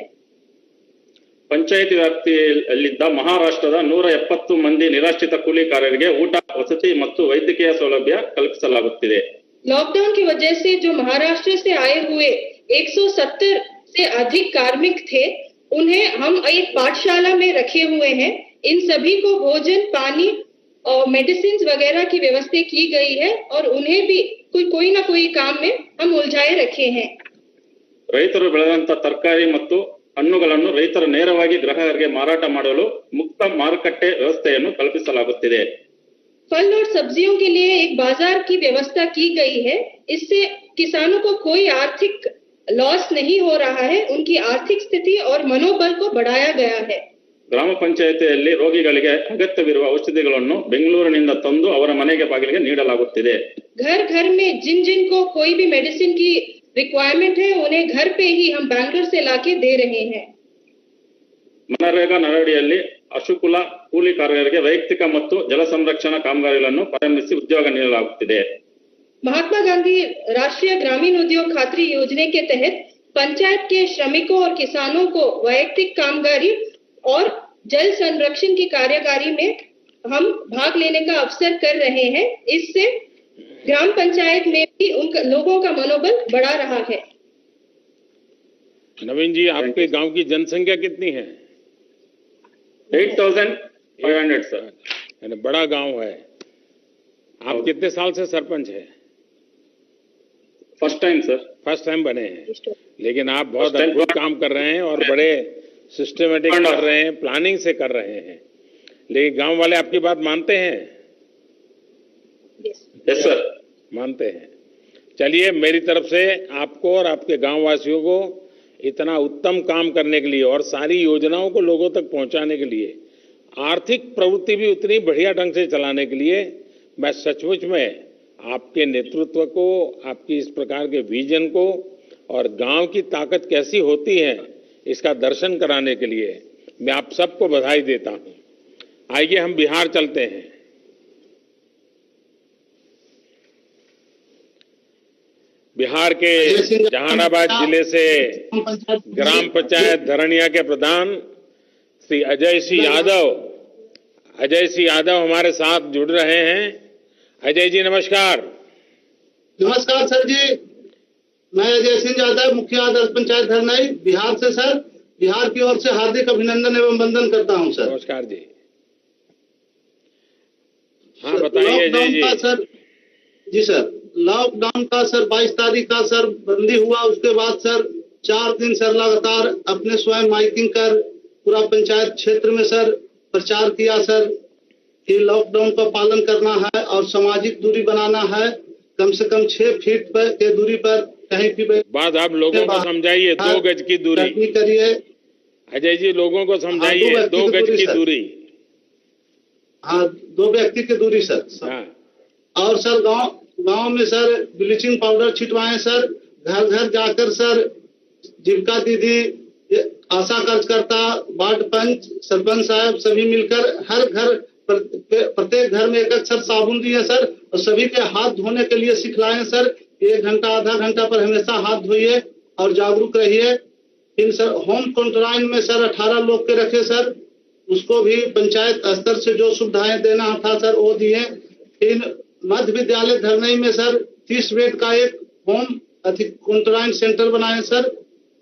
ಪಂಚಾಯಿತಿ ವ್ಯಾಪ್ತಿಯಲ್ಲಿದ್ದ ಮಹಾರಾಷ್ಟ್ರದ 170 ಮಂದಿ ನಿರಾಶ್ರಿತ ಕೂಲಿಕಾರರಿಗೆ ಊಟ, ವಸತಿ ಮತ್ತು ವೈದ್ಯಕೀಯ ಸೌಲಭ್ಯ ಕಲ್ಪಿಸಲಾಗುತ್ತಿದೆ। लॉकडाउन की वजह से जो महाराष्ट्र से आए हुए 170 से अधिक कार्मिक थे, उन्हें हम एक पाठशाला में रखे हुए हैं। इन सभी को भोजन, पानी और मेडिसिन वगैरह की व्यवस्था की गई है और उन्हें भी कोई ना कोई काम में हम उलझाए रखे हैं। ರೈತರು ಬೆಳೆದಂತ ತರಕಾರಿ ಮತ್ತು ಹಣ್ಣುಗಳನ್ನು ರೈತರು ನೇರವಾಗಿ ಗ್ರಾಹಕರಿಗೆ ಮಾರಾಟ ಮಾಡಲು ಮುಕ್ತ ಮಾರುಕಟ್ಟೆ ವ್ಯವಸ್ಥೆಯನ್ನು ಕಲ್ಪಿಸಲಾಗುತ್ತಿದೆ. फल और सब्जियों के लिए एक बाजार की व्यवस्था की गई है. इससे किसानों को कोई आर्थिक लॉस नहीं हो रहा है. उनकी आर्थिक स्थिति और मनोबल को बढ़ाया गया है. ಗ್ರಾಮ ಪಂಚಾಯಿತಿಯಲ್ಲಿ ರೋಗಿಗಳಿಗೆ ಅಗತ್ಯವಿರುವ ಔಷಧಿಗಳನ್ನು ಬೆಂಗಳೂರಿನಿಂದ ತಂದು ಅವರ ಮನೆಗೆ ಬಾಗಿಲಿಗೆ ನೀಡಲಾಗುತ್ತಿದೆ. घर घर में जिन जिन को कोई भी मेडिसिन की रिक्वायरमेंट है उन्हें घर पे ही हम बैंगलोर से लाके दे रहे हैं. ಮನರೇಗಾ ನಡವಳಿಕೆಯಲ್ಲಿ ಅಶುಕುಲ ಕೂಲಿ ಕಾರ್ಮಿಕರಿಗೆ ವೈಯಕ್ತಿಕ ಮತ್ತು ಜಲ ಸಂರಕ್ಷಣಾ ಕಾಮಗಾರಿಗಳನ್ನು ಪ್ರಾರಂಭಿಸಿ ಉದ್ಯೋಗ ನೀಡಲಾಗುತ್ತಿದೆ. महात्मा गांधी राष्ट्रीय ग्रामीण उद्योग खातरी योजना के तहत पंचायत के श्रमिकों और किसानों को वैयक्तिक कामगारी और जल संरक्षण की कार्यकारी में हम भाग लेने का अवसर कर रहे हैं. इससे ग्राम पंचायत में भी उन लोगों का मनोबल बढ़ा रहा है. नवीन जी, आपके गांव की जनसंख्या कितनी है? 8,500 सर. यानी बड़ा गांव है. आप कितने साल से सरपंच है? First time sir. First time बने हैं, लेकिन आप बहुत अद्भुत काम कर रहे हैं और बड़े सिस्टमेटिक कर रहे हैं, प्लानिंग से कर रहे हैं. लेकिन गांव वाले आपकी बात मानते हैं? Yes sir. मानते हैं. चलिए, मेरी तरफ से आपको और आपके गांव वासियों को इतना उत्तम काम करने के लिए और सारी योजनाओं को लोगों तक पहुंचाने के लिए, आर्थिक प्रवृत्ति भी उतनी बढ़िया ढंग से चलाने के लिए मैं सचमुच में आपके नेतृत्व को, आपकी इस प्रकार के विजन को और गांव की ताकत कैसी होती है इसका दर्शन कराने के लिए मैं आप सबको बधाई देता हूं. आइए हम बिहार चलते हैं. बिहार के जहानाबाद जिले से ग्राम पंचायत धरणिया के प्रधान श्री अजय सिंह यादव हमारे साथ जुड़ रहे हैं. अजय जी नमस्कार. नमस्कार सर जी. मैं अजय सिंह यादव, मुखिया आदर्श पंचायत धरनाई, बिहार से सर. बिहार की ओर से हार्दिक अभिनंदन एवं वंदन करता हूं सर. नमस्कार जी. हाँ बताइए अजय जी. सर जी सर, लॉकडाउन का सर 22 तारीख का सर बंदी हुआ. उसके बाद सर 4 दिन सर लगातार अपने स्वयं माइकिंग कर पूरा पंचायत क्षेत्र में सर प्रचार किया सर कि लॉकडाउन का पालन करना है और सामाजिक दूरी बनाना है. कम से कम 6 फीट के दूरी पर कहीं भी बात आप लोगों को समझाइए. 2 गज की दूरी करिए. अजय जी लोगों को समझाइए. 2 गज की दूरी. हाँ, 2 व्यक्ति की दूरी सर. हाँ. और सर गांव में सर ब्लीचिंग पाउडर छिटवाएं सर. घर घर जाकर सर जीविका दीदी, आशा कार्यकर्ता, वार्ड पंच, सरपंच साहब सभी मिलकर हर घर प्रत्येक घर में एक सर साबुन दिए सर और सभी के हाथ धोने के लिए सिखलाएं सर. 1 घंटा आधा घंटा पर हमेशा हाथ धोइए और जागरूक रहिए. इन सर होम क्वारंटाइन में सर 18 लोग के रखे सर. उसको भी पंचायत स्तर से जो सुविधाएं देना था सर वो दिए. इन मध्य विद्यालय धरनई में सर 30 बेड का एक होम क्वारंटाइन सेंटर बनाए सर.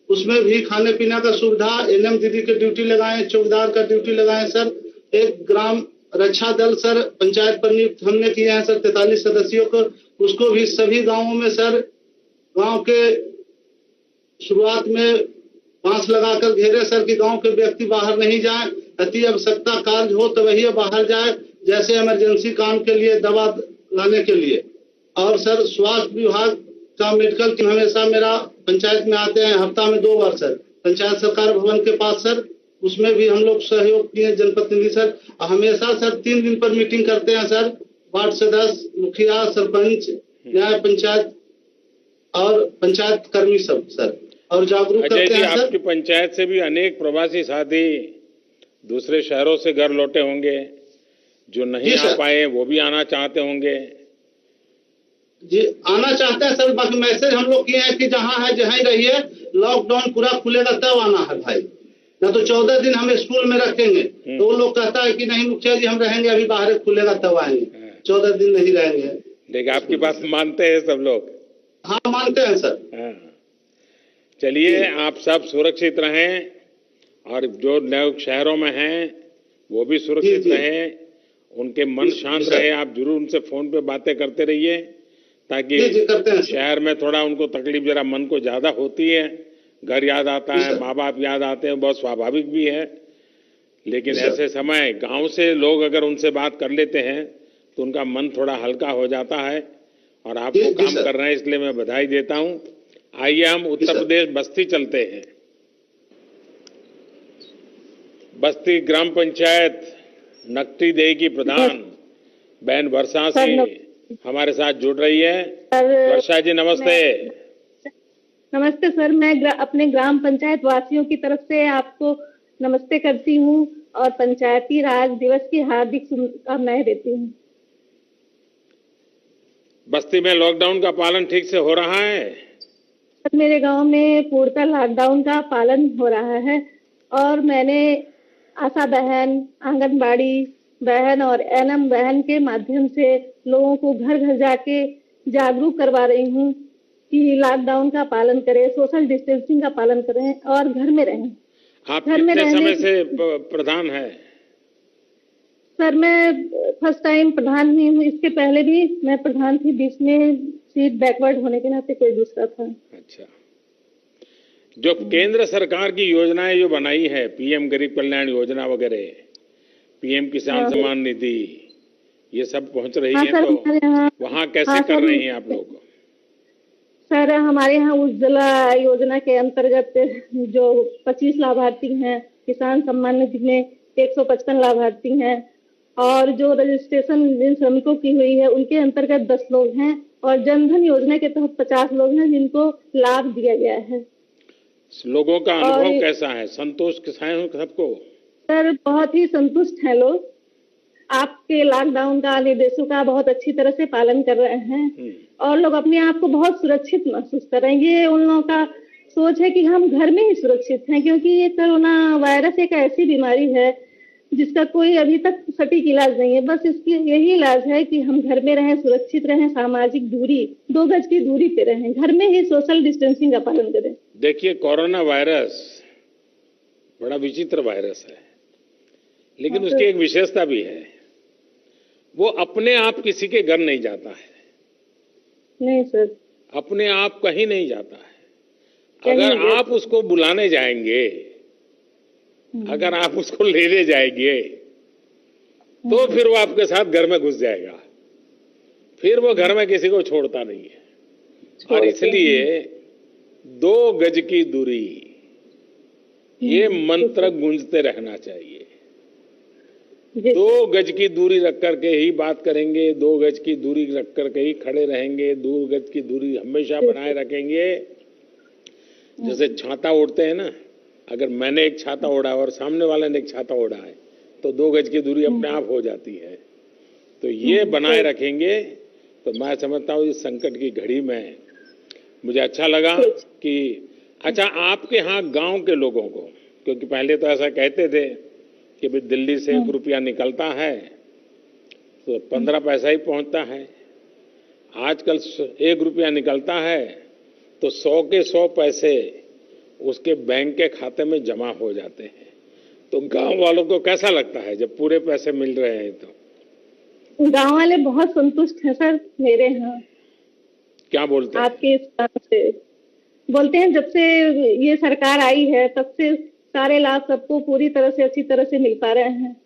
उसमें भी खाने पीने का सुविधा, एनएम दीदी की ड्यूटी लगाए, चौकीदार का ड्यूटी लगाए सर. एक ग्राम रक्षा दल सर पंचायत पर नियुक्त हमने किए हैं सर 43 सदस्यों को. उसको भी सभी गांवों में सर गांव के शुरुआत में बांस लगाकर घेरे सर कि गांव के व्यक्ति बाहर नहीं जाए. अति आवश्यकता कार्य हो तो वही बाहर जाए, जैसे इमरजेंसी काम के लिए, दवा लाने के लिए. और सर स्वास्थ्य विभाग का मेडिकल टीम हमेशा मेरा पंचायत में आते हैं हफ्ता में 2 बार सर पंचायत सरकार भवन के पास सर. उसमें भी हम लोग सहयोग किए जनप्रतिनिधि सर. हमेशा सर 3 दिन पर मीटिंग करते हैं सर. वार्ड सदस्य, मुखिया, सरपंच, न्याय पंचायत और पंचायत कर्मी सब सर और जागरूक करते हैं सर. आपकी पंचायत से भी अनेक प्रवासी साथी दूसरे शहरों से घर लौटे होंगे, जो नहीं आ पाए वो भी आना चाहते होंगे. जी आना चाहते हैं सर. बाकी मैसेज हम लोग किए हैं कि जहाँ है जहाँ ही रहिए. लॉकडाउन पूरा खुलेगा तब आना है भाई, ना तो 14 दिन हम स्कूल में रखेंगे. तो वो लोग कहता है कि नहीं मुखिया जी हम रहेंगे, अभी बाहर खुलेगा तब आएंगे. 14 दिन नहीं रहेंगे. लेकिन आपकी बात मानते हैं सब लोग? हाँ मानते हैं सर. हाँ. चलिए आप सब सुरक्षित रहें और जो लोग शहरों में हैं वो भी सुरक्षित रहें, उनके मन शांत रहे. आप जरूर उनसे फोन पे बातें करते रहिए ताकि शहर में थोड़ा उनको तकलीफ जरा मन को ज्यादा होती है, घर याद आता है, माँ बाप याद आते हैं, बहुत स्वाभाविक भी है। लेकिन ऐसे समय गांव से लोग अगर उनसे बात कर लेते हैं तो उनका मन थोड़ा हल्का हो जाता है और आप वो काम कर रहे हैं, इसलिए मैं बधाई देता हूं। आइए हम उत्तर प्रदेश बस्ती चलते हैं। बस्ती ग्राम पंचायत नकटी देही की प्रधान बहन वर्षा सिंह हमारे साथ जुड़ रही है। वर्षा जी नमस्ते। नमस्ते सर, मैं अपने ग्राम पंचायत वासियों की तरफ से आपको नमस्ते करती हूँ और पंचायती राज दिवस की हार्दिक शुभकामनाएं देती हूँ। बस्ती में लॉकडाउन का पालन ठीक से हो रहा है? मेरे गांव में पूर्णतः लॉकडाउन का पालन हो रहा है और मैंने आशा बहन, आंगनबाड़ी बहन और एनएम बहन के माध्यम से लोगों को घर घर जाके जागरूक करवा रही हूँ कि लॉकडाउन का पालन करें, सोशल डिस्टेंसिंग का पालन करें और घर में रहें। आप कितने समय से प्रधान है? सर मैं फर्स्ट टाइम प्रधान हुई हूँ, इसके पहले भी मैं प्रधान थी, बीच में सीट बैकवर्ड होने के नाते कोई दूसरा था। अच्छा, जो केंद्र सरकार की योजनाएं जो बनाई है, पीएम गरीब कल्याण योजना वगैरह, पीएम किसान सम्मान निधि, ये सब पहुंच रही है तो वहाँ कैसे कर रही हैं आप लोग? सर हमारे यहाँ उज्ज्वला योजना के अंतर्गत जो 25 लाभार्थी हैं, किसान सम्मान निधि में 155 लाभार्थी हैं और जो रजिस्ट्रेशन जिन श्रमिकों की हुई है उनके अंतर्गत 10 लोग हैं और जनधन योजना के तहत 50 लोग हैं जिनको लाभ दिया गया है। लोगों का अनुभव कैसा है? संतोष है सबको? सर बहुत ही संतुष्ट हैं लोग, आपके लॉकडाउन का निर्देशों का बहुत अच्छी तरह से पालन कर रहे हैं और लोग अपने आप को बहुत सुरक्षित महसूस कर रहे हैं। ये उन लोगों का सोच है कि हम घर में ही सुरक्षित हैं, क्योंकि ये कोरोना वायरस एक ऐसी बीमारी है जिसका कोई अभी तक सटीक इलाज नहीं है। बस इसकी यही इलाज है कि हम घर में रहें, सुरक्षित रहें, सामाजिक दूरी 2 गज की दूरी पे रहें, घर में ही सोशल डिस्टेंसिंग का पालन करें। देखिए, कोरोना वायरस बड़ा विचित्र वायरस है, लेकिन उसकी एक विशेषता भी है, वो अपने आप किसी के घर नहीं जाता है। नहीं सर, अपने आप कहीं नहीं जाता है। अगर आप उसको बुलाने जाएंगे, अगर आप उसको लेने जाएंगे तो फिर वो आपके साथ घर में घुस जाएगा, फिर वो घर में किसी को छोड़ता नहीं है। और इसलिए 2 गज की दूरी, ये मंत्र गूंजते रहना चाहिए। 2 गज की दूरी रख करके ही बात करेंगे, 2 गज की दूरी रख करके ही खड़े रहेंगे, 2 गज की दूरी हमेशा बनाए रखेंगे। जैसे छाता ओढ़ते हैं ना, अगर मैंने एक छाता ओढ़ा और सामने वाले ने एक छाता ओढ़ा है तो 2 गज की दूरी अपने आप हो जाती है। तो ये बनाए रखेंगे तो मैं समझता हूँ इस संकट की घड़ी में मुझे अच्छा लगा कि अच्छा आपके यहाँ गांव के लोगों को, क्योंकि पहले तो ऐसा कहते थे कि भाई दिल्ली से 1 रुपया निकलता है तो 15 पैसा ही पहुंचता है, आजकल 1 रुपया निकलता है तो 100 के 100 पैसे उसके बैंक के खाते में जमा हो जाते हैं। तो गांव वालों को कैसा लगता है जब पूरे पैसे मिल रहे हैं? तो गांव वाले बहुत संतुष्ट हैं सर मेरे यहाँ। क्या बोलते हैं? आपके इस काम से बोलते हैं जब से ये सरकार आई है तब से सारे लाभ सबको पूरी तरह से अच्छी तरह से मिल पा रहे हैं।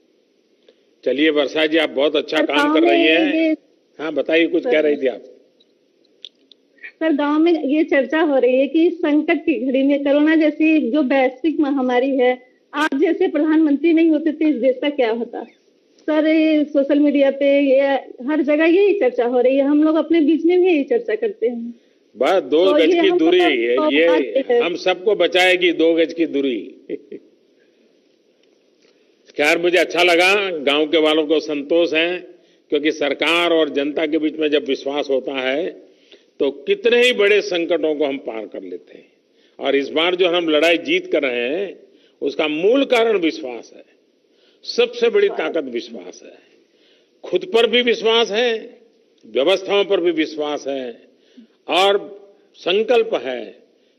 चलिए वर्षा जी, आप बहुत अच्छा काम कर रही हैं। हाँ बताइए, कुछ कह रही थी आप। सर गांव में ये चर्चा हो रही है कि इस संकट की घड़ी में, कोरोना जैसी जो वैश्विक महामारी है, आप जैसे प्रधानमंत्री नहीं होते तो इस देश का क्या होता। सर सोशल मीडिया पे ये हर जगह यही चर्चा हो रही है, हम लोग अपने बीच में भी यही चर्चा करते हैं। बस 2 गज की दूरी ये हम सबको बचाएगी, 2 गज की दूरी। खैर मुझे अच्छा लगा, गांव के वालों को संतोष है, क्योंकि सरकार और जनता के बीच में जब विश्वास होता है तो कितने ही बड़े संकटों को हम पार कर लेते हैं। और इस बार जो हम लड़ाई जीत कर रहे हैं उसका मूल कारण विश्वास है। सबसे बड़ी ताकत विश्वास है। खुद पर भी विश्वास है, व्यवस्थाओं पर भी विश्वास है और संकल्प है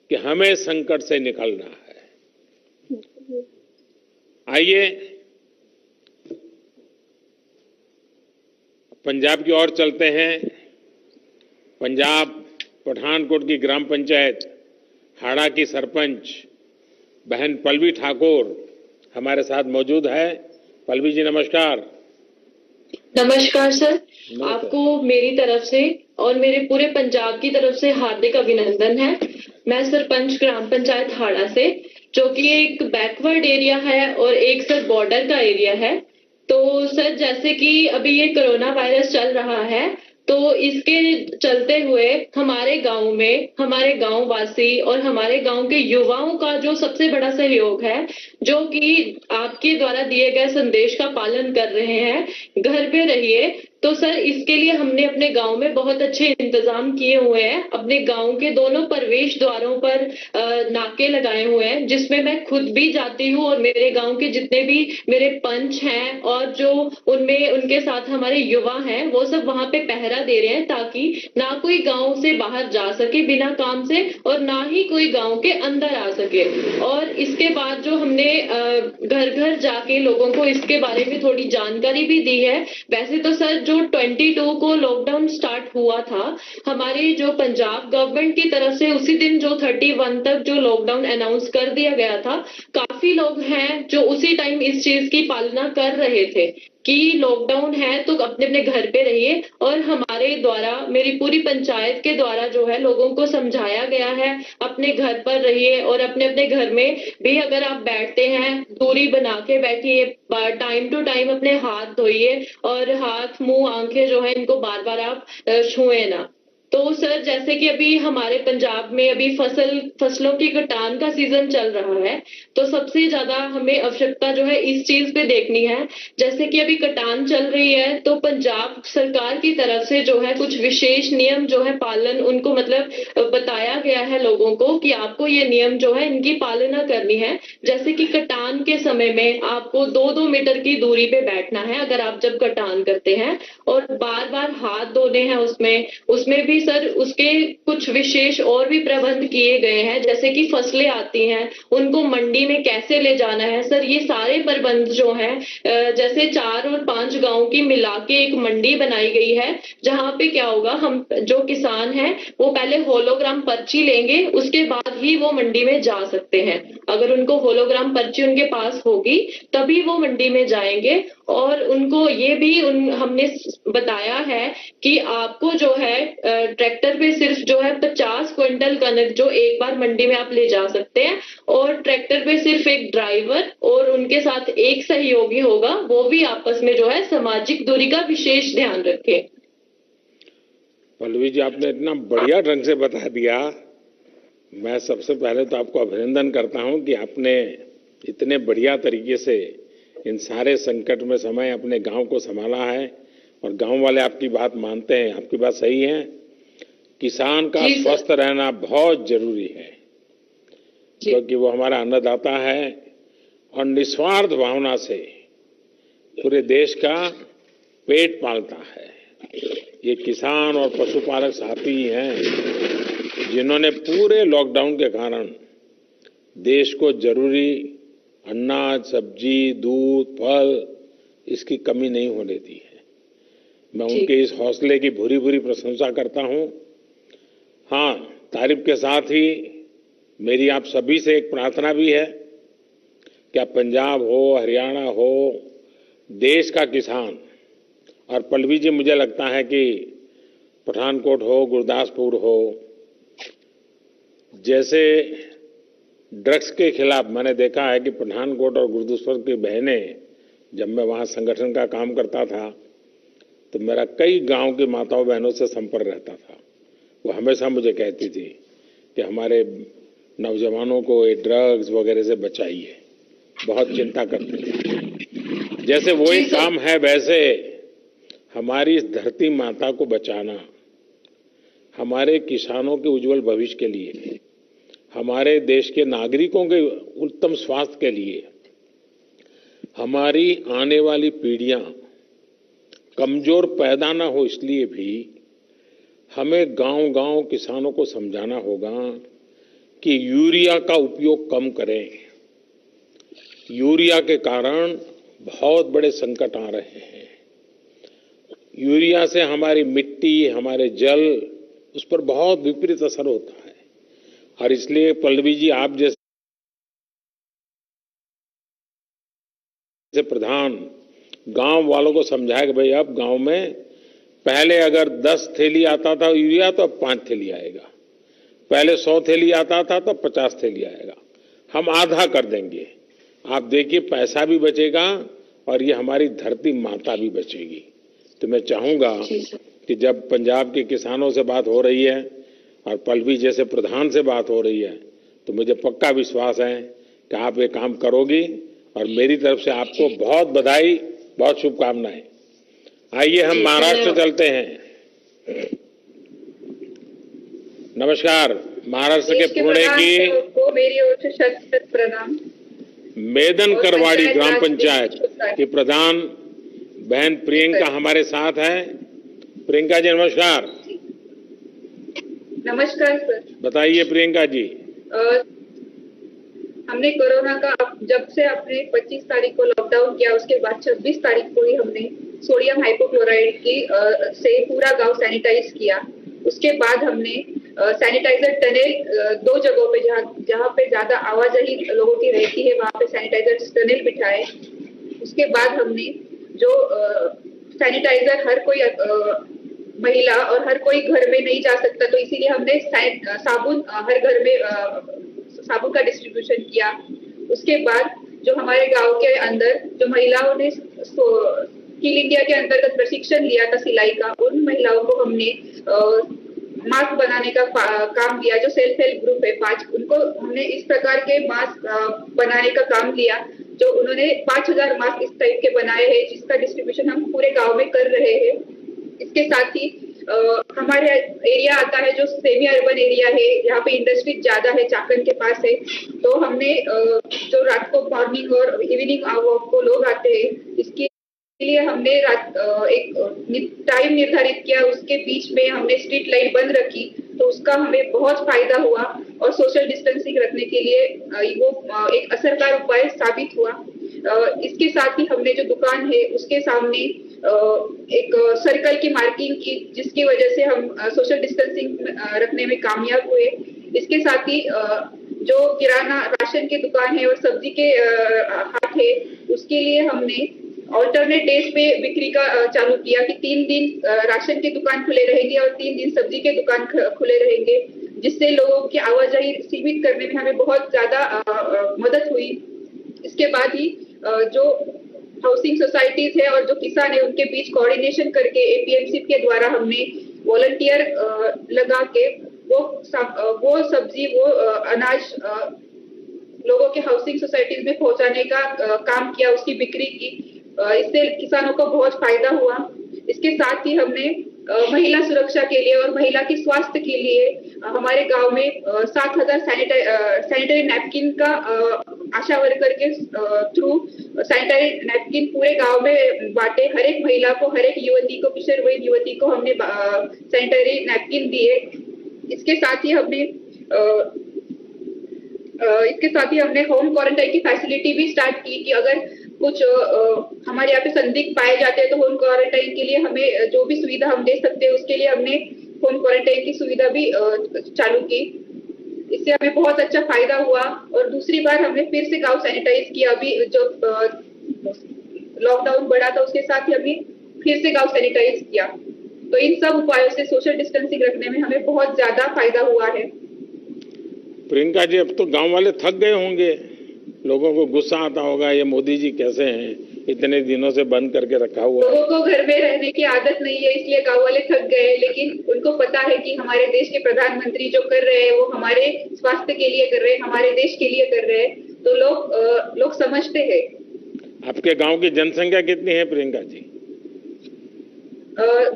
कि हमें संकट से निकलना है। आइए पंजाब की ओर चलते हैं। पंजाब पठानकोट की ग्राम पंचायत हाड़ा की सरपंच बहन पल्लवी ठाकुर हमारे साथ मौजूद है। पल्लवी जी नमस्कार। नमस्कार सर, आपको मेरी तरफ से और मेरे पूरे पंजाब की तरफ से हार्दिक अभिनंदन है। मैं सरपंच ग्राम पंचायत हाड़ा से, जो कि एक बैकवर्ड एरिया है और एक सर बॉर्डर का एरिया है। तो सर जैसे कि अभी ये कोरोना वायरस चल रहा है, तो इसके चलते हुए हमारे गांव में हमारे गांव वासी और हमारे गांव के युवाओं का जो सबसे बड़ा सहयोग है, जो कि आपके द्वारा दिए गए संदेश का पालन कर रहे हैं, घर पे रहिए। तो सर इसके लिए हमने अपने गांव में बहुत अच्छे इंतजाम किए हुए हैं। अपने गांव के दोनों प्रवेश द्वारों पर नाके लगाए हुए हैं, जिसमें मैं खुद भी जाती हूँ और मेरे गांव के जितने भी मेरे पंच हैं और जो उनमें उनके साथ हमारे युवा हैं, वो सब वहां पे पहरा दे रहे हैं, ताकि ना कोई गांव से बाहर जा सके बिना काम से और ना ही कोई गांव के अंदर आ सके। और इसके बाद जो हमने घर घर जाके लोगों को इसके बारे में थोड़ी जानकारी भी दी है। वैसे तो सर जो 22 को लॉकडाउन स्टार्ट हुआ था हमारे जो पंजाब गवर्नमेंट की तरफ से, उसी दिन जो 31 तक जो लॉकडाउन अनाउंस कर दिया गया था, काफी लोग हैं जो उसी टाइम इस चीज की पालना कर रहे थे कि लॉकडाउन है तो अपने अपने घर पे रहिए। और हमारे द्वारा, मेरी पूरी पंचायत के द्वारा जो है लोगों को समझाया गया है अपने घर पर रहिए और अपने अपने घर में भी अगर आप बैठते हैं दूरी बना के बैठिए, टाइम टू टाइम अपने हाथ धोइए और हाथ मुंह आंखें जो है इनको बार बार आप छुए ना। तो सर जैसे कि अभी हमारे पंजाब में अभी फसलों की कटान का सीजन चल रहा है, तो सबसे ज्यादा हमें आवश्यकता जो है इस चीज पे देखनी है। जैसे कि अभी कटान चल रही है, तो पंजाब सरकार की तरफ से जो है कुछ विशेष नियम जो है पालन उनको मतलब बताया गया है लोगों को कि आपको ये नियम जो है इनकी पालना करनी है। जैसे कि कटान के समय में आपको 2-2 मीटर की दूरी पे बैठना है अगर आप जब कटान करते हैं, और बार बार हाथ धोने हैं। उसमें भी सर उसके कुछ विशेष और भी प्रबंध किए गए हैं। जैसे कि फसलें आती हैं उनको मंडी में कैसे ले जाना है, सर ये सारे प्रबंध जो हैं, जैसे 4 और 5 गांव की मिला के एक मंडी बनाई गई है, जहां पे क्या होगा, हम जो किसान हैं वो पहले होलोग्राम पर्ची लेंगे, उसके बाद ही वो मंडी में जा सकते हैं। अगर उनको होलोग्राम पर्ची उनके पास होगी तभी वो मंडी में जाएंगे। और उनको ये भी हमने बताया है कि आपको जो है ट्रैक्टर पे सिर्फ जो है 50 क्विंटल कनक जो एक बार मंडी में आप ले जा सकते हैं, और ट्रैक्टर पे सिर्फ एक ड्राइवर और उनके साथ एक सहयोगी होगा, वो भी आपस में जो है सामाजिक दूरी का विशेष ध्यान रखें। पल्लवी जी आपने इतना बढ़िया ढंग से बता दिया। मैं सबसे पहले तो आपको अभिनंदन करता हूं कि आपने इतने बढ़िया तरीके से इन सारे संकट में समय अपने गांव को संभाला है, और गांव वाले आपकी बात मानते हैं। आपकी बात सही है, किसान का स्वस्थ रहना बहुत जरूरी है, क्योंकि वो हमारा अन्नदाता है और निस्वार्थ भावना से पूरे देश का पेट पालता है। ये किसान और पशुपालक साथी हैं जिन्होंने पूरे लॉकडाउन के कारण देश को जरूरी अनाज, सब्जी, दूध, फल इसकी कमी नहीं होने दी है। मैं उनके इस हौसले की भूरी भूरी प्रशंसा करता हूं। हाँ, तारीफ के साथ ही मेरी आप सभी से एक प्रार्थना भी है कि आप पंजाब हो, हरियाणा हो, देश का किसान, और पल्लवी जी मुझे लगता है कि पठानकोट हो, गुरदासपुर हो, जैसे ड्रग्स के खिलाफ मैंने देखा है कि पठानकोट और गुरदासपुर की बहनें, जब मैं वहाँ संगठन का काम करता था तो मेरा कई गांव की माताओं बहनों से संपर्क रहता था। वो हमेशा मुझे कहती थी कि हमारे नौजवानों को ये ड्रग्स वगैरह से बचाइए, बहुत चिंता करते थे। जैसे वो एक काम है, वैसे हमारी इस धरती माता को बचाना, हमारे किसानों के उज्जवल भविष्य के लिए, हमारे देश के नागरिकों के उत्तम स्वास्थ्य के लिए, हमारी आने वाली पीढ़ियां कमजोर पैदा न हो, इसलिए भी हमें गांव-गांव किसानों को समझाना होगा कि यूरिया का उपयोग कम करें। यूरिया के कारण बहुत बड़े संकट आ रहे हैं। यूरिया से हमारी मिट्टी, हमारे जल, उस पर बहुत विपरीत असर होता है, और इसलिए पल्लवी जी, आप जैसे प्रधान गांव वालों को समझाए कि भाई अब गांव में पहले अगर 10 थैली आता था यूरिया तो अब 5 थैली आएगा, पहले 100 थैली आता था तो 50 थैली आएगा, हम आधा कर देंगे। आप देखिए पैसा भी बचेगा और ये हमारी धरती माता भी बचेगी। तो मैं चाहूंगा कि जब पंजाब के किसानों से बात हो रही है और पल्लवी जैसे प्रधान से बात हो रही है तो मुझे पक्का विश्वास है कि आप ये काम करोगी और मेरी तरफ से आपको बहुत बधाई, बहुत शुभकामनाएं। आइए हम महाराष्ट्र चलते हैं। नमस्कार। महाराष्ट्र के पुणे की मेरी ओर से शत प्रणाम। मेदन करवाड़ी ग्राम पंचायत की प्रधान बहन प्रियंका हमारे साथ है। प्रियंका जी नमस्कार। नमस्कार सर। बताइए प्रियंका जी। हमने कोरोना का जब से आपने 25 तारीख को लॉकडाउन किया उसके बाद 26 तारीख को ही हमने सोडियम हाइपोक्लोराइड की से पूरा गांव सैनिटाइज किया। उसके बाद हमने सैनिटाइजर टनल 2 जगहों पे जहाँ पे ज्यादा आवाजाही लोगों की रहती है वहां पे सैनिटाइजर टनल बिठाए। उसके बाद हमने जो सैनिटाइजर हर कोई महिला और हर कोई घर में नहीं जा सकता तो इसीलिए हमने साबुन हर घर में साबुन का डिस्ट्रीब्यूशन किया। उसके बाद जो हमारे गांव के अंदर जो महिलाओं ने स्किल इंडिया के अंतर्गत प्रशिक्षण लिया था सिलाई का, उन महिलाओं को हमने मास्क बनाने का काम दिया। जो सेल्फ हेल्प ग्रुप है 5, उनको हमने इस प्रकार के मास्क बनाने का काम लिया जो उन्होंने 5000 मास्क इस टाइप के बनाए हैं जिसका डिस्ट्रीब्यूशन हम पूरे गांव में कर रहे हैं। इसके साथ ही हमारे एरिया आता है जो सेमी अर्बन एरिया है, यहाँ पे इंडस्ट्री ज्यादा है, चाकन के पास है। तो हमने जो रात को मॉर्निंग और इवनिंग वॉक को लोग आते हैं इसके लिए हमने एक टाइम निर्धारित किया, उसके बीच में हमने स्ट्रीट लाइट बंद रखी तो उसका हमें बहुत फायदा हुआ और सोशल डिस्टेंसिंग रखने के लिए वो एक असरदार उपाय साबित हुआ। इसके साथ ही हमने जो दुकान है उसके सामने एक सर्कल की मार्किंग की जिसकी वजह से हम सोशल डिस्टेंसिंग रखने में कामयाब हुए। इसके साथ ही जो किराना राशन की दुकान है और सब्जी के हाट है उसके लिए हमने ऑल्टरनेट डेज पे बिक्री का चालू किया कि 3 दिन राशन की दुकान खुले रहेंगे और 3 दिन सब्जी के दुकान खुले रहेंगे, जिससे लोगों की आवाजाही सीमित करने में हमें बहुत ज्यादा मदद हुई। इसके बाद ही जो हाउसिंग सोसाइटीज है और जो किसान है उनके बीच कोऑर्डिनेशन करके एपीएमसी के द्वारा हमने वॉलंटियर लगा के वो सब्जी वो अनाज लोगों के हाउसिंग सोसाइटीज में पहुंचाने का काम किया, उसकी बिक्री की। इससे किसानों को बहुत फायदा हुआ। इसके साथ ही हमने महिला सुरक्षा के लिए और महिला के स्वास्थ्य के लिए हमारे गांव में 7000 सैनिटरी नैपकिन का आशा वर्कर के थ्रू सैनिटरी नैपकिन पूरे गांव में बांटे। हर एक महिला को, हर एक युवती को, किशोरवयीन युवती को हमने सैनिटरी नैपकिन दिए। इसके साथ ही हमने होम क्वारंटाइन की फैसिलिटी भी स्टार्ट की कि अगर कुछ हमारे यहाँ पे संदिग्ध पाए जाते हैं तो होम क्वारंटाइन के लिए हमें जो भी सुविधा हम दे सकते हैं उसके लिए हमने होम क्वारंटाइन की सुविधा भी चालू की। इससे हमें बहुत अच्छा फायदा हुआ। और दूसरी बार हमने फिर से गांव सैनिटाइज किया। अभी जो लॉकडाउन बढ़ा था उसके साथ ही हमने फिर से गांव सैनिटाइज किया। तो इन सब उपायों से सोशल डिस्टेंसिंग रखने में हमें बहुत ज्यादा फायदा हुआ है। प्रियंका जी, अब तो गांव वाले थक गए होंगे, लोगों को गुस्सा आता होगा ये मोदी जी कैसे हैं, इतने दिनों से बंद करके रखा हुआ। लोगों को घर में रहने की आदत नहीं है इसलिए गांव वाले थक गए, लेकिन उनको पता है कि हमारे देश के प्रधानमंत्री जो कर रहे हैं वो हमारे स्वास्थ्य के लिए कर रहे हैं, हमारे देश के लिए कर रहे हैं, तो लोग समझते हैं। आपके गाँव की जनसंख्या कितनी है प्रियंका जी?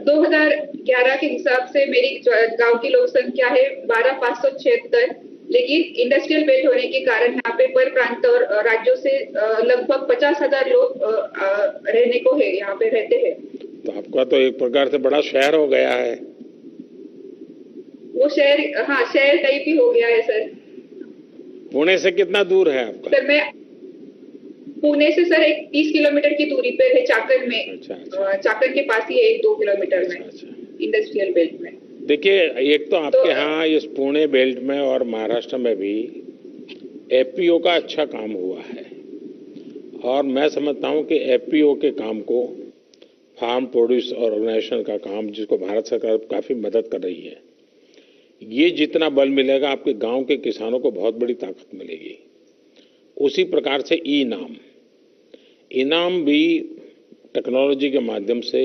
2011 के हिसाब से मेरी गांव की लोक संख्या है 12,576, लेकिन इंडस्ट्रियल बेल्ट होने के कारण यहाँ पे पर प्रांत और राज्यों से लगभग 50,000 लोग रहने को है, यहाँ पे रहते हैं। तो आपका तो एक प्रकार से बड़ा शहर हो गया है। वो शहर, हाँ शहर टाइप ही हो गया है सर। पुणे से कितना दूर है आपका? सर मैं पुणे से सर 30 किलोमीटर की दूरी पे है, चाकन में। अच्छा। चाकन के पास ही है 1-2 किलोमीटर में। अच्छा। इंडस्ट्रियल बेल्ट में। देखिए, एक तो आपके यहाँ इस पुणे बेल्ट में और महाराष्ट्र में भी एफपीओ का अच्छा काम हुआ है और मैं समझता हूँ कि एफपीओ के काम को, फार्म प्रोड्यूस ऑर्गेनाइजेशन का काम, जिसको भारत सरकार काफ़ी मदद कर रही है, ये जितना बल मिलेगा आपके गांव के किसानों को बहुत बड़ी ताकत मिलेगी। उसी प्रकार से इनाम भी टेक्नोलॉजी के माध्यम से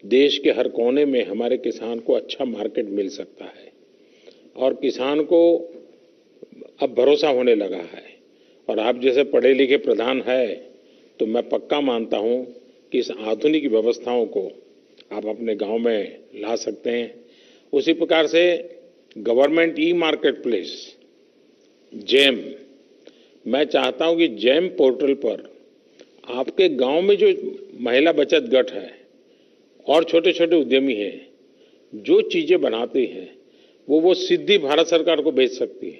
देश के हर कोने में हमारे किसान को अच्छा मार्केट मिल सकता है और किसान को अब भरोसा होने लगा है। और आप जैसे पढ़े लिखे प्रधान है तो मैं पक्का मानता हूं कि इस आधुनिक व्यवस्थाओं को आप अपने गांव में ला सकते हैं। उसी प्रकार से government e market place jam, मैं चाहता हूं कि जैम पोर्टल पर आपके गांव में जो महिला बचत गट है और छोटे छोटे उद्यमी हैं, जो चीजें बनाते हैं वो सीधी भारत सरकार को बेच सकती है।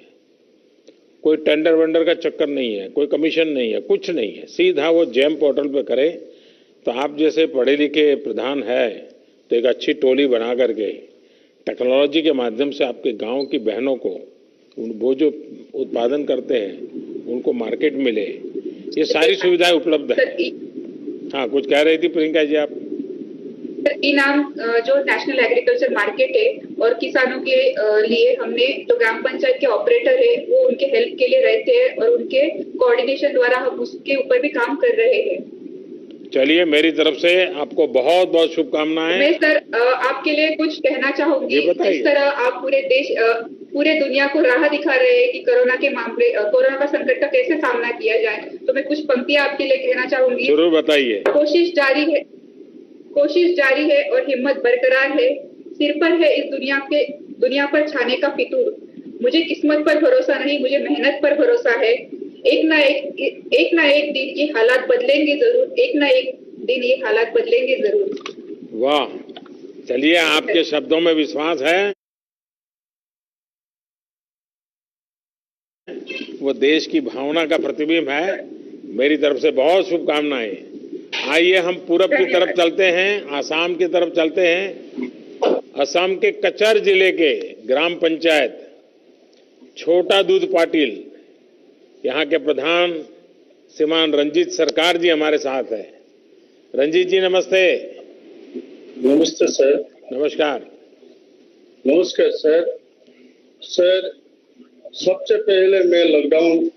कोई टेंडर वेंडर का चक्कर नहीं है, कोई कमीशन नहीं है, कुछ नहीं है, सीधा वो जैम पोर्टल पे करे। तो आप जैसे पढ़े लिखे प्रधान है तो एक अच्छी टोली बना करके टेक्नोलॉजी के माध्यम से आपके गांव की बहनों को वो जो उत्पादन करते हैं उनको मार्केट मिले, ये सारी सुविधाएं उपलब्ध है। हाँ, कुछ कह रही थी प्रियंका जी आप? इनाम जो नेशनल एग्रीकल्चर मार्केट है और किसानों के लिए हमने जो ग्राम पंचायत के ऑपरेटर है वो उनके हेल्प के लिए रहते हैं और उनके कोऑर्डिनेशन द्वारा हम उसके ऊपर भी काम कर रहे हैं। चलिए, मेरी तरफ से आपको बहुत बहुत शुभकामनाएं। मैं सर आपके लिए कुछ कहना चाहूंगी। इस तरह आप पूरे दुनिया को राह दिखा रहे हैं कि कोरोना का संकट का कैसे सामना किया जाए, तो मैं कुछ पंक्तियां आपके लिए कहना चाहूंगी। जरूर बताइए। कोशिश जारी है और हिम्मत बरकरार है, सिर पर है इस दुनिया पर छाने का फितूर। मुझे किस्मत पर भरोसा नहीं, मुझे मेहनत पर भरोसा है। एक ना एक दिन ये हालात बदलेंगे जरूर, एक ना एक दिन ये हालात बदलेंगे जरूर। वाह, चलिए, आपके शब्दों में विश्वास है। वो देश की भावना का प्रतिबिंब है। मेरी तरफ से बहुत शुभकामनाएं। आइए हम पूरब की तरफ चलते हैं, आसाम की तरफ चलते हैं। असम के कचर जिले के ग्राम पंचायत छोटा दूध पाटिल, यहाँ के प्रधान श्रीमान रंजीत सरकार जी हमारे साथ है। रंजीत जी नमस्ते। नमस्ते सर। नमस्कार। नमस्कार सर। सर, सबसे पहले मैं लॉकडाउन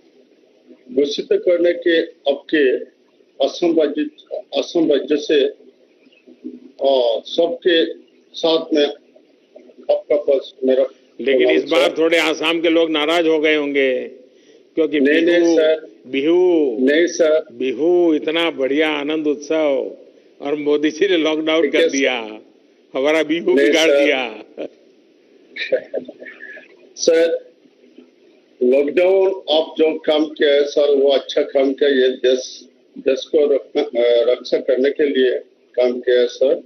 घोषित करने के आपके असम राज्य से सबके साथ में आपका पास मेरा, लेकिन इस बार थोड़े आसाम के लोग नाराज हो गए होंगे क्योंकि बिहू इतना बढ़िया आनंद उत्सव और मोदी जी ने लॉकडाउन कर दिया, हमारा बिहू बिगाड़ दिया। सर, लॉकडाउन आप जो काम किया है सर वो अच्छा काम किया, ये देश को रक्षा करने के लिए काम किया है सर।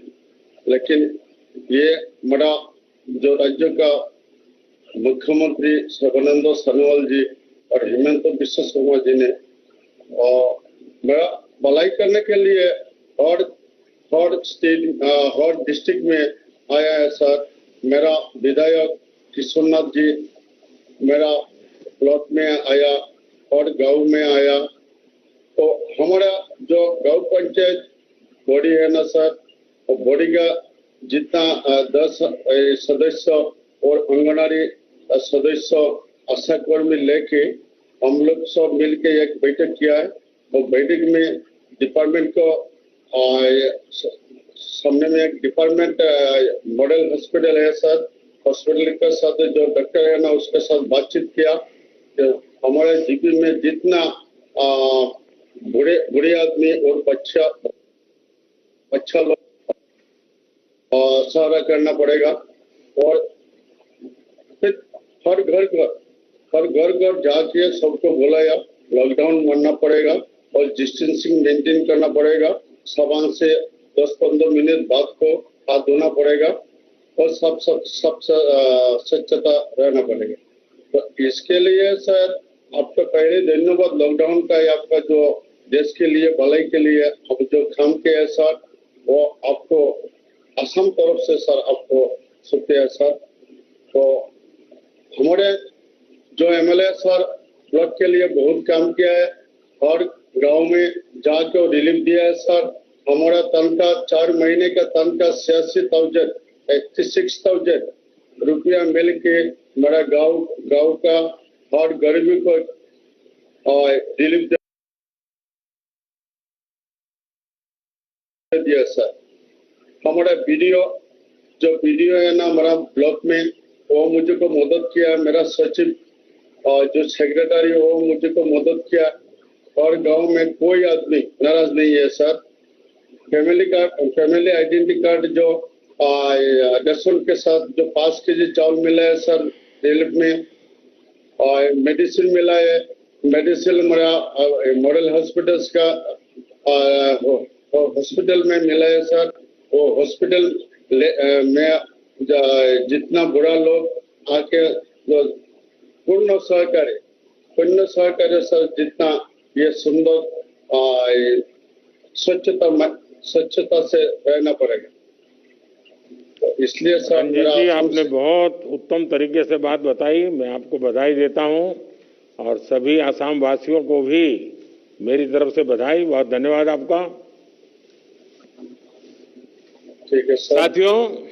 लेकिन ये मेरा जो राज्य का मुख्यमंत्री सर्बानंद सोनोवाल जी और हेमंत बिश्व शर्मा जी ने मेरा भलाई करने के लिए हर डिस्ट्रिक्ट में आया है सर। मेरा विधायक किशोरनाथ जी मेरा ब्लॉक में आया और गांव में आया। तो हमारा जो गांव पंचायत बॉडी है ना सर, वो बॉडी का जितना 10 सदस्य और आंगनबाड़ी सदस्य आशा कर्मी लेके हम लोग सब मिलके एक बैठक किया है। और बैठक में डिपार्टमेंट को सामने में एक डिपार्टमेंट मॉडल हॉस्पिटल है सर, हॉस्पिटल के साथ जो डॉक्टर है ना उसके साथ बातचीत किया। तो हमारे जीपी में जितना बूढ़े आदमी और बच्चा लोग सहारा करना पड़ेगा और फिर हर घर जाके सबको बुलाया, लॉकडाउन मानना पड़ेगा और डिस्टेंसिंग मेंटेन करना पड़ेगा। साबुन से 10-15 मिनट बाद को हाथ धोना पड़ेगा और सब स्वच्छता रहना पड़ेगा। तो इसके लिए सर आपका पहले धन्यवाद। लॉकडाउन का आपका जो देश के लिए भलाई के लिए हम जो काम किया है सर, वो आपको असम तरफ से सर आपको शुक्रिया सर। तो हमारे जो एमएलए सर ब्लॉक के लिए बहुत काम किया है और गांव में जाकर रिलीफ दिया है सर। हमारा तनख्वाह 4 महीने का तनख्वाह 86,000 रुपया मिल के मेरा गांव का और गरीबी को रिलीफ दिया सर। हमारा जो वीडियो है ना हमारा ब्लॉक में, वो मुझे को मदद किया। मेरा सचिव और जो सेक्रेटरी वो मुझे को मदद किया और गांव में कोई आदमी नाराज नहीं है सर। फैमिली आइडेंटिटी कार्ड जो रेशन के साथ जो 5 केजी चावल मिला है सर रिलीफ में, और मेडिसिन मिला है। मेडिसिन मेरा मॉडल हॉस्पिटल्स का हॉस्पिटल में मिला है सर। वो हॉस्पिटल में जितना बुरा लोग आके पूर्ण सहकार्य सर, जितना ये सुंदर स्वच्छता से रहना पड़ेगा। तो इसलिए सर रंजीत जी आपने बहुत उत्तम तरीके से बात बताई, मैं आपको बधाई देता हूं और सभी आसाम वासियों को भी मेरी तरफ से बधाई। बहुत धन्यवाद आपका। ठीक है सर। साथियों,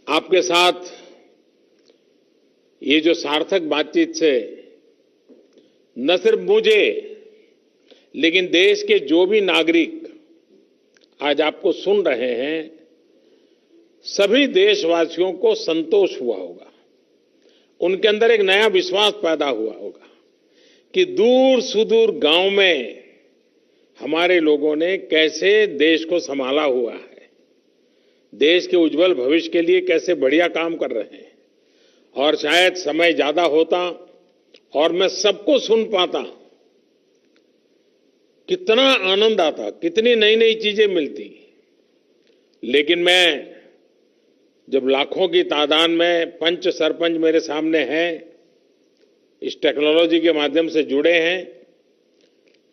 आपके साथ ये जो सार्थक बातचीत से न सिर्फ मुझे लेकिन देश के जो भी नागरिक आज आपको सुन रहे हैं, सभी देशवासियों को संतोष हुआ होगा। उनके अंदर एक नया विश्वास पैदा हुआ होगा कि दूर सुदूर गांव में हमारे लोगों ने कैसे देश को संभाला हुआ है, देश के उज्जवल भविष्य के लिए कैसे बढ़िया काम कर रहे हैं। और शायद समय ज्यादा होता और मैं सबको सुन पाता, कितना आनंद आता, कितनी नई नई चीजें मिलती। लेकिन मैं जब लाखों की तादाद में पंच सरपंच मेरे सामने हैं, इस टेक्नोलॉजी के माध्यम से जुड़े हैं,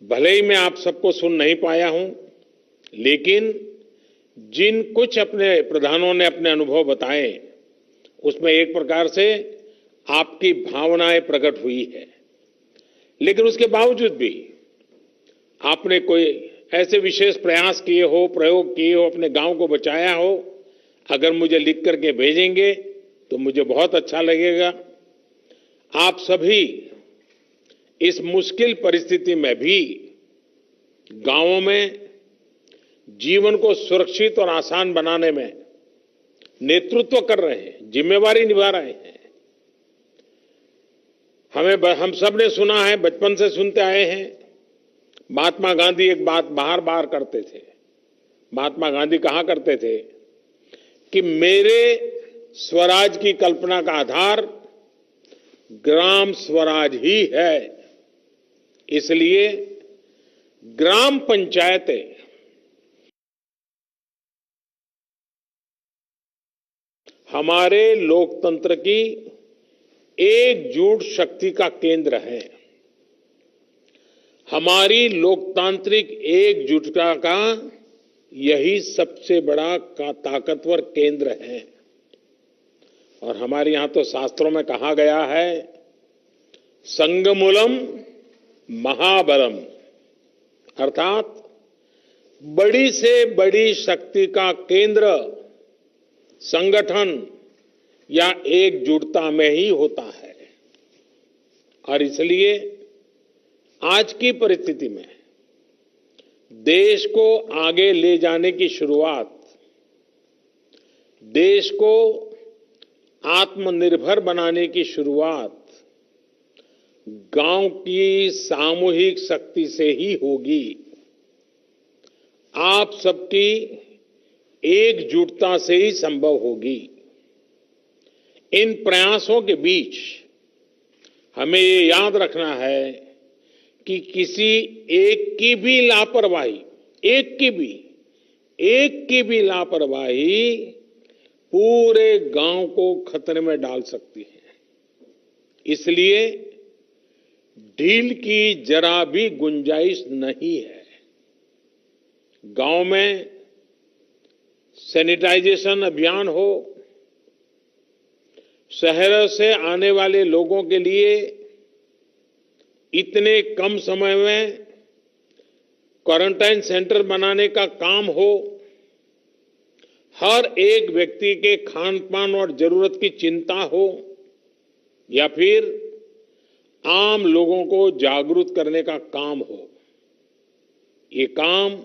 भले ही मैं आप सबको सुन नहीं पाया हूं, लेकिन जिन कुछ अपने प्रधानों ने अपने अनुभव बताए, उसमें एक प्रकार से आपकी भावनाएं प्रकट हुई है। लेकिन उसके बावजूद भी आपने कोई ऐसे विशेष प्रयास किए हो, प्रयोग किए हो, अपने गांव को बचाया हो, अगर मुझे लिख करके भेजेंगे तो मुझे बहुत अच्छा लगेगा। आप सभी इस मुश्किल परिस्थिति में भी गांवों में जीवन को सुरक्षित और आसान बनाने में नेतृत्व कर रहे हैं, जिम्मेवारी निभा रहे हैं। हम सब ने सुना है, बचपन से सुनते आए हैं, महात्मा गांधी एक बात बार बार करते थे। महात्मा गांधी कहा करते थे कि मेरे स्वराज की कल्पना का आधार ग्राम स्वराज ही है। इसलिए ग्राम पंचायतें हमारे लोकतंत्र की एकजुट शक्ति का केंद्र है। हमारी लोकतांत्रिक एकजुटता का यही सबसे बड़ा ताकतवर केंद्र है। और हमारे यहां तो शास्त्रों में कहा गया है, संगमूलम महाबलम, अर्थात बड़ी से बड़ी शक्ति का केंद्र संगठन या एकजुटता में ही होता है। और इसलिए आज की परिस्थिति में देश को आगे ले जाने की शुरुआत, देश को आत्मनिर्भर बनाने की शुरुआत गांव की सामूहिक शक्ति से ही होगी। आप सबकी एकजुटता से ही संभव होगी। इन प्रयासों के बीच हमें ये याद रखना है कि किसी एक की भी लापरवाही, एक की भी लापरवाही पूरे गांव को खतरे में डाल सकती है। इसलिए ढील की जरा भी गुंजाइश नहीं है। गांव में सैनिटाइजेशन अभियान हो, शहरों से आने वाले लोगों के लिए इतने कम समय में क्वारंटाइन सेंटर बनाने का काम हो, हर एक व्यक्ति के खान पान और जरूरत की चिंता हो, या फिर आम लोगों को जागरूक करने का काम हो, ये काम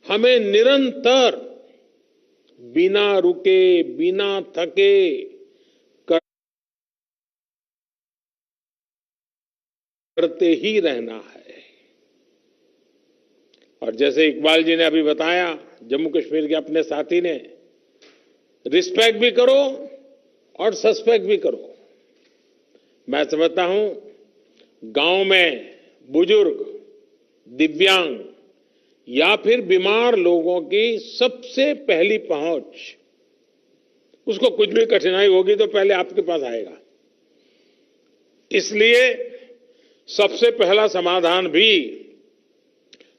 हमें निरंतर बिना रुके, बिना थके करते ही रहना है। और जैसे इकबाल जी ने अभी बताया, जम्मू कश्मीर के अपने साथी ने, रिस्पेक्ट भी करो और सस्पेक्ट भी करो। मैं समझता हूं गांव में बुजुर्ग, दिव्यांग या फिर बीमार लोगों की सबसे पहली पहुंच, उसको कुछ भी कठिनाई होगी तो पहले आपके पास आएगा। इसलिए सबसे पहला समाधान भी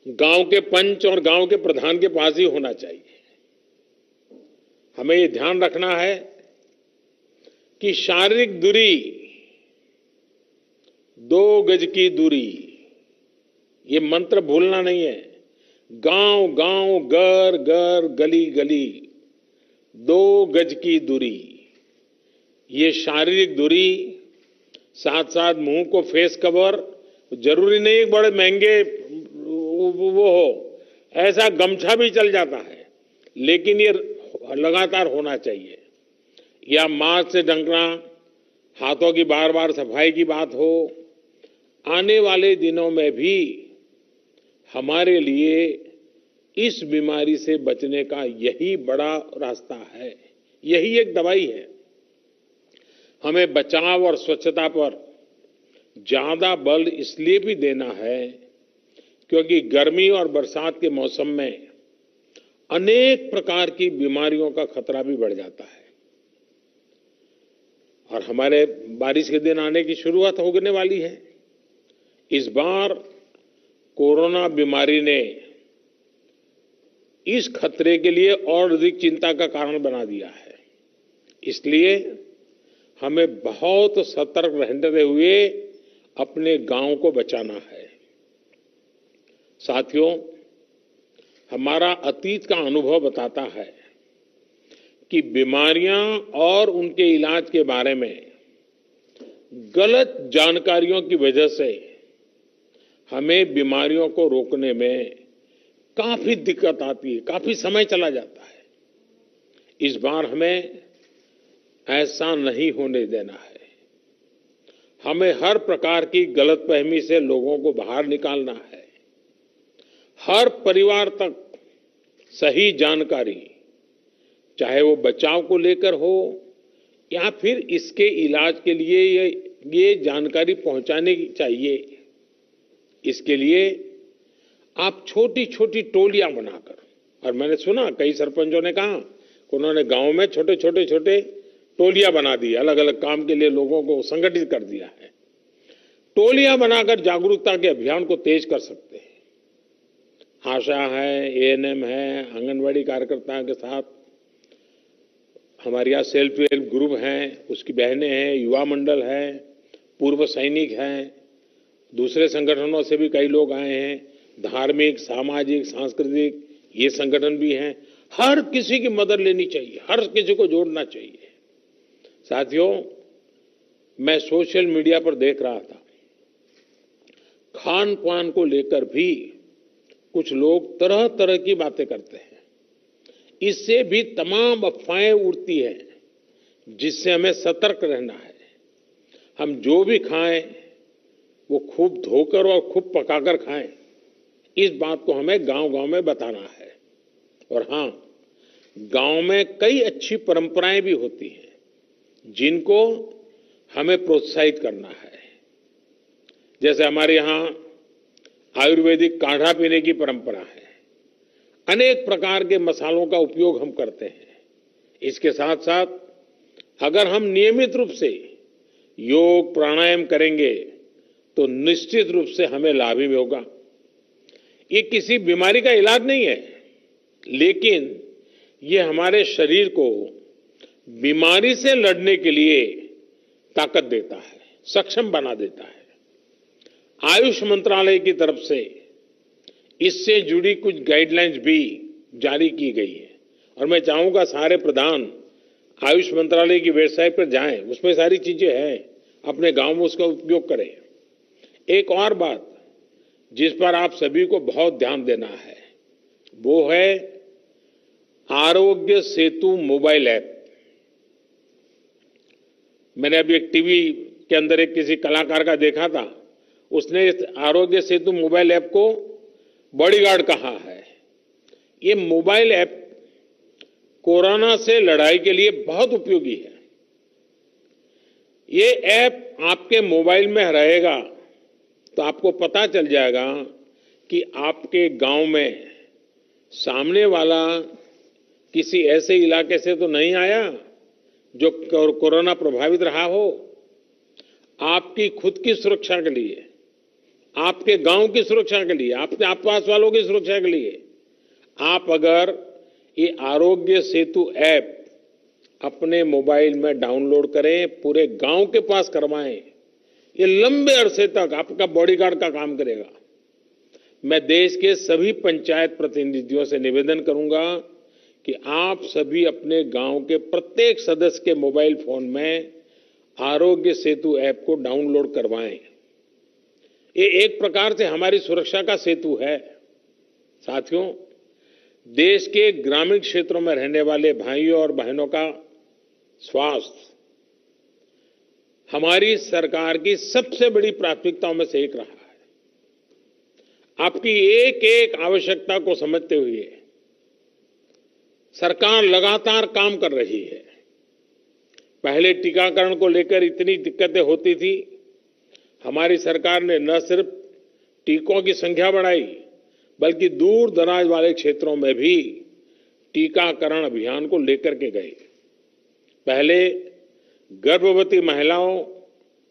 गांव के पंच और गांव के प्रधान के पास ही होना चाहिए। हमें ये ध्यान रखना है कि शारीरिक दूरी, 2 गज की दूरी, ये मंत्र भूलना नहीं है। गांव गांव, घर घर, गली गली, 2 गज की दूरी, ये शारीरिक दूरी, साथ साथ मुंह को फेस कवर, जरूरी नहीं बड़े महंगे वो हो, ऐसा गमछा भी चल जाता है, लेकिन ये लगातार होना चाहिए। या मास्क से ढकना, हाथों की बार बार सफाई की बात हो। आने वाले दिनों में भी हमारे लिए इस बीमारी से बचने का यही बड़ा रास्ता है, यही एक दवाई है। हमें बचाव और स्वच्छता पर ज्यादा बल इसलिए भी देना है क्योंकि गर्मी और बरसात के मौसम में अनेक प्रकार की बीमारियों का खतरा भी बढ़ जाता है। और हमारे बारिश के दिन आने की शुरुआत होने वाली है। इस बार कोरोना बीमारी ने इस खतरे के लिए और अधिक चिंता का कारण बना दिया है। इसलिए हमें बहुत सतर्क रहते हुए अपने गांव को बचाना है। साथियों, हमारा अतीत का अनुभव बताता है कि बीमारियां और उनके इलाज के बारे में गलत जानकारियों की वजह से हमें बीमारियों को रोकने में काफी दिक्कत आती है, काफी समय चला जाता है। इस बार हमें ऐसा नहीं होने देना है। हमें हर प्रकार की गलतफहमी से लोगों को बाहर निकालना है। हर परिवार तक सही जानकारी, चाहे वो बचाव को लेकर हो या फिर इसके इलाज के लिए ये जानकारी पहुंचाने की चाहिए। इसके लिए आप छोटी छोटी टोलियां बनाकर, और मैंने सुना कई सरपंचों ने कहा कि उन्होंने गांव में छोटे छोटे टोलियां बना दी, अलग अलग काम के लिए लोगों को संगठित कर दिया है। टोलियां बनाकर जागरूकता के अभियान को तेज कर सकते हैं। आशा है, एएनएम है, आंगनवाड़ी कार्यकर्ताओं के साथ हमारे यहाँ सेल्फ हेल्प ग्रुप हैं, उसकी बहनें हैं, युवा मंडल है, पूर्व सैनिक हैं, दूसरे संगठनों से भी कई लोग आए हैं, धार्मिक, सामाजिक, सांस्कृतिक ये संगठन भी हैं। हर किसी की मदद लेनी चाहिए, हर किसी को जोड़ना चाहिए। साथियों, मैं सोशल मीडिया पर देख रहा था, खान पान को लेकर भी कुछ लोग तरह तरह की बातें करते हैं। इससे भी तमाम अफवाहें उड़ती हैं, जिससे हमें सतर्क रहना है। हम जो भी खाएं वो खूब धोकर और खूब पकाकर खाएं, इस बात को हमें गांव-गांव में बताना है। और हां, गांव में कई अच्छी परंपराएं भी होती हैं, जिनको हमें प्रोत्साहित करना है। जैसे हमारे यहाँ आयुर्वेदिक काढ़ा पीने की परंपरा है, अनेक प्रकार के मसालों का उपयोग हम करते हैं। इसके साथ साथ अगर हम नियमित रूप से योग प्राणायाम करेंगे तो निश्चित रूप से हमें लाभ भी होगा। ये किसी बीमारी का इलाज नहीं है, लेकिन ये हमारे शरीर को बीमारी से लड़ने के लिए ताकत देता है, सक्षम बना देता है। आयुष मंत्रालय की तरफ से इससे जुड़ी कुछ गाइडलाइंस भी जारी की गई है और मैं चाहूंगा सारे प्रधान आयुष मंत्रालय की वेबसाइट पर जाएं, उसमें सारी चीजें हैं, अपने गांव में उसका उपयोग करें। एक और बात जिस पर आप सभी को बहुत ध्यान देना है वो है आरोग्य सेतु मोबाइल ऐप। मैंने अभी एक टीवी के अंदर एक किसी कलाकार का देखा था, उसने इस आरोग्य सेतु मोबाइल ऐप को बॉडीगार्ड कहा है। ये मोबाइल ऐप कोरोना से लड़ाई के लिए बहुत उपयोगी है। ये ऐप आपके मोबाइल में रहेगा तो आपको पता चल जाएगा कि आपके गांव में सामने वाला किसी ऐसे इलाके से तो नहीं आया जो कोरोना प्रभावित रहा हो। आपकी खुद की सुरक्षा के लिए, आपके गांव की सुरक्षा के लिए, आपके आसपास वालों की सुरक्षा के लिए आप अगर ये आरोग्य सेतु ऐप अपने मोबाइल में डाउनलोड करें, पूरे गांव के पास करवाएं, ये लंबे अरसे तक आपका बॉडीगार्ड का काम करेगा। मैं देश के सभी पंचायत प्रतिनिधियों से निवेदन करूंगा कि आप सभी अपने गांव के प्रत्येक सदस्य के मोबाइल फोन में आरोग्य सेतु ऐप को डाउनलोड करवाएं। ये एक प्रकार से हमारी सुरक्षा का सेतु है। साथियों, देश के ग्रामीण क्षेत्रों में रहने वाले भाइयों और बहनों का स्वास्थ्य हमारी सरकार की सबसे बड़ी प्राथमिकताओं में से एक रहा है। आपकी एक एक आवश्यकता को समझते हुए सरकार लगातार काम कर रही है। पहले टीकाकरण को लेकर इतनी दिक्कतें होती थी, हमारी सरकार ने न सिर्फ टीकों की संख्या बढ़ाई बल्कि दूर दराज वाले क्षेत्रों में भी टीकाकरण अभियान को लेकर के गए। पहले गर्भवती महिलाओं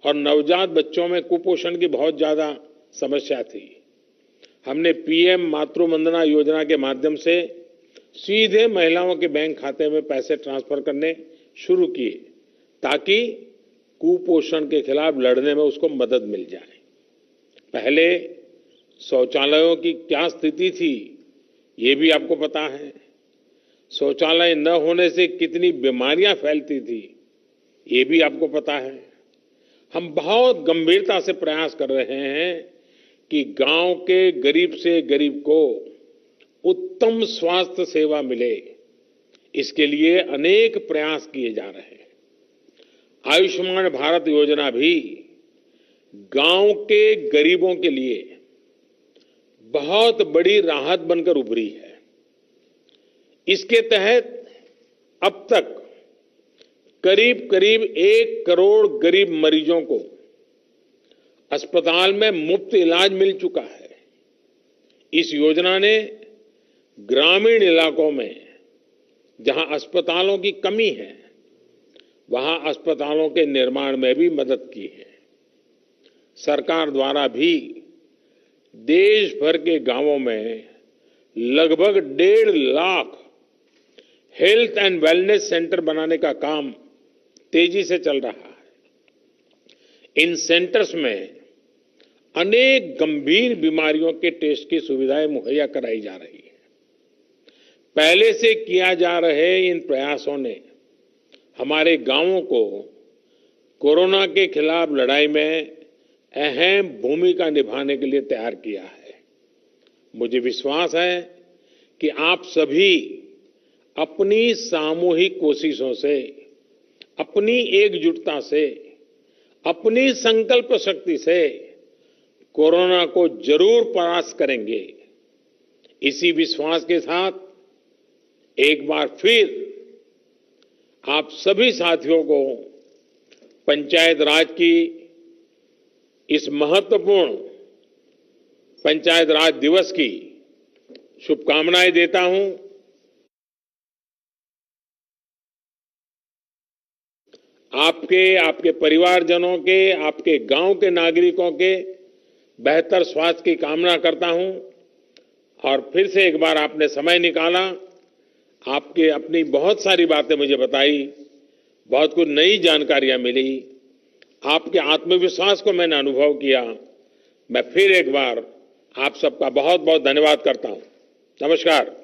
और नवजात बच्चों में कुपोषण की बहुत ज्यादा समस्या थी। हमने पीएम मातृ वंदना योजना के माध्यम से सीधे महिलाओं के बैंक खाते में पैसे ट्रांसफर करने शुरू किए ताकि कुपोषण के खिलाफ लड़ने में उसको मदद मिल जाए। पहले शौचालयों की क्या स्थिति थी ये भी आपको पता है। शौचालय न होने से कितनी बीमारियां फैलती थी ये भी आपको पता है। हम बहुत गंभीरता से प्रयास कर रहे हैं कि गांव के गरीब से गरीब को उत्तम स्वास्थ्य सेवा मिले, इसके लिए अनेक प्रयास किए जा रहे हैं। आयुष्मान भारत योजना भी गांव के गरीबों के लिए बहुत बड़ी राहत बनकर उभरी है। इसके तहत अब तक करीब करीब 1 करोड़ गरीब मरीजों को अस्पताल में मुफ्त इलाज मिल चुका है। इस योजना ने ग्रामीण इलाकों में जहां अस्पतालों की कमी है वहां अस्पतालों के निर्माण में भी मदद की है। सरकार द्वारा भी देश भर के गांवों में लगभग 1.5 lakh health and wellness centre बनाने का काम तेजी से चल रहा है। इन सेंटर्स में अनेक गंभीर बीमारियों के टेस्ट की सुविधाएं मुहैया कराई जा रही है। पहले से किया जा रहे इन प्रयासों ने हमारे गांवों को कोरोना के खिलाफ लड़ाई में अहम भूमिका निभाने के लिए तैयार किया है। मुझे विश्वास है कि आप सभी अपनी सामूहिक कोशिशों से, अपनी एकजुटता से, अपनी संकल्प शक्ति से कोरोना को जरूर परास्त करेंगे। इसी विश्वास के साथ एक बार फिर आप सभी साथियों को पंचायत राज की इस महत्वपूर्ण पंचायत राज दिवस की शुभकामनाएं देता हूं। आपके परिवारजनों के, आपके गांव के नागरिकों के बेहतर स्वास्थ्य की कामना करता हूं और फिर से एक बार आपने समय निकाला, आपके अपनी बहुत सारी बातें मुझे बताई, बहुत कुछ नई जानकारियां मिली, आपके आत्मविश्वास को मैंने अनुभव किया। मैं फिर एक बार आप सबका बहुत बहुत धन्यवाद करता हूं। नमस्कार।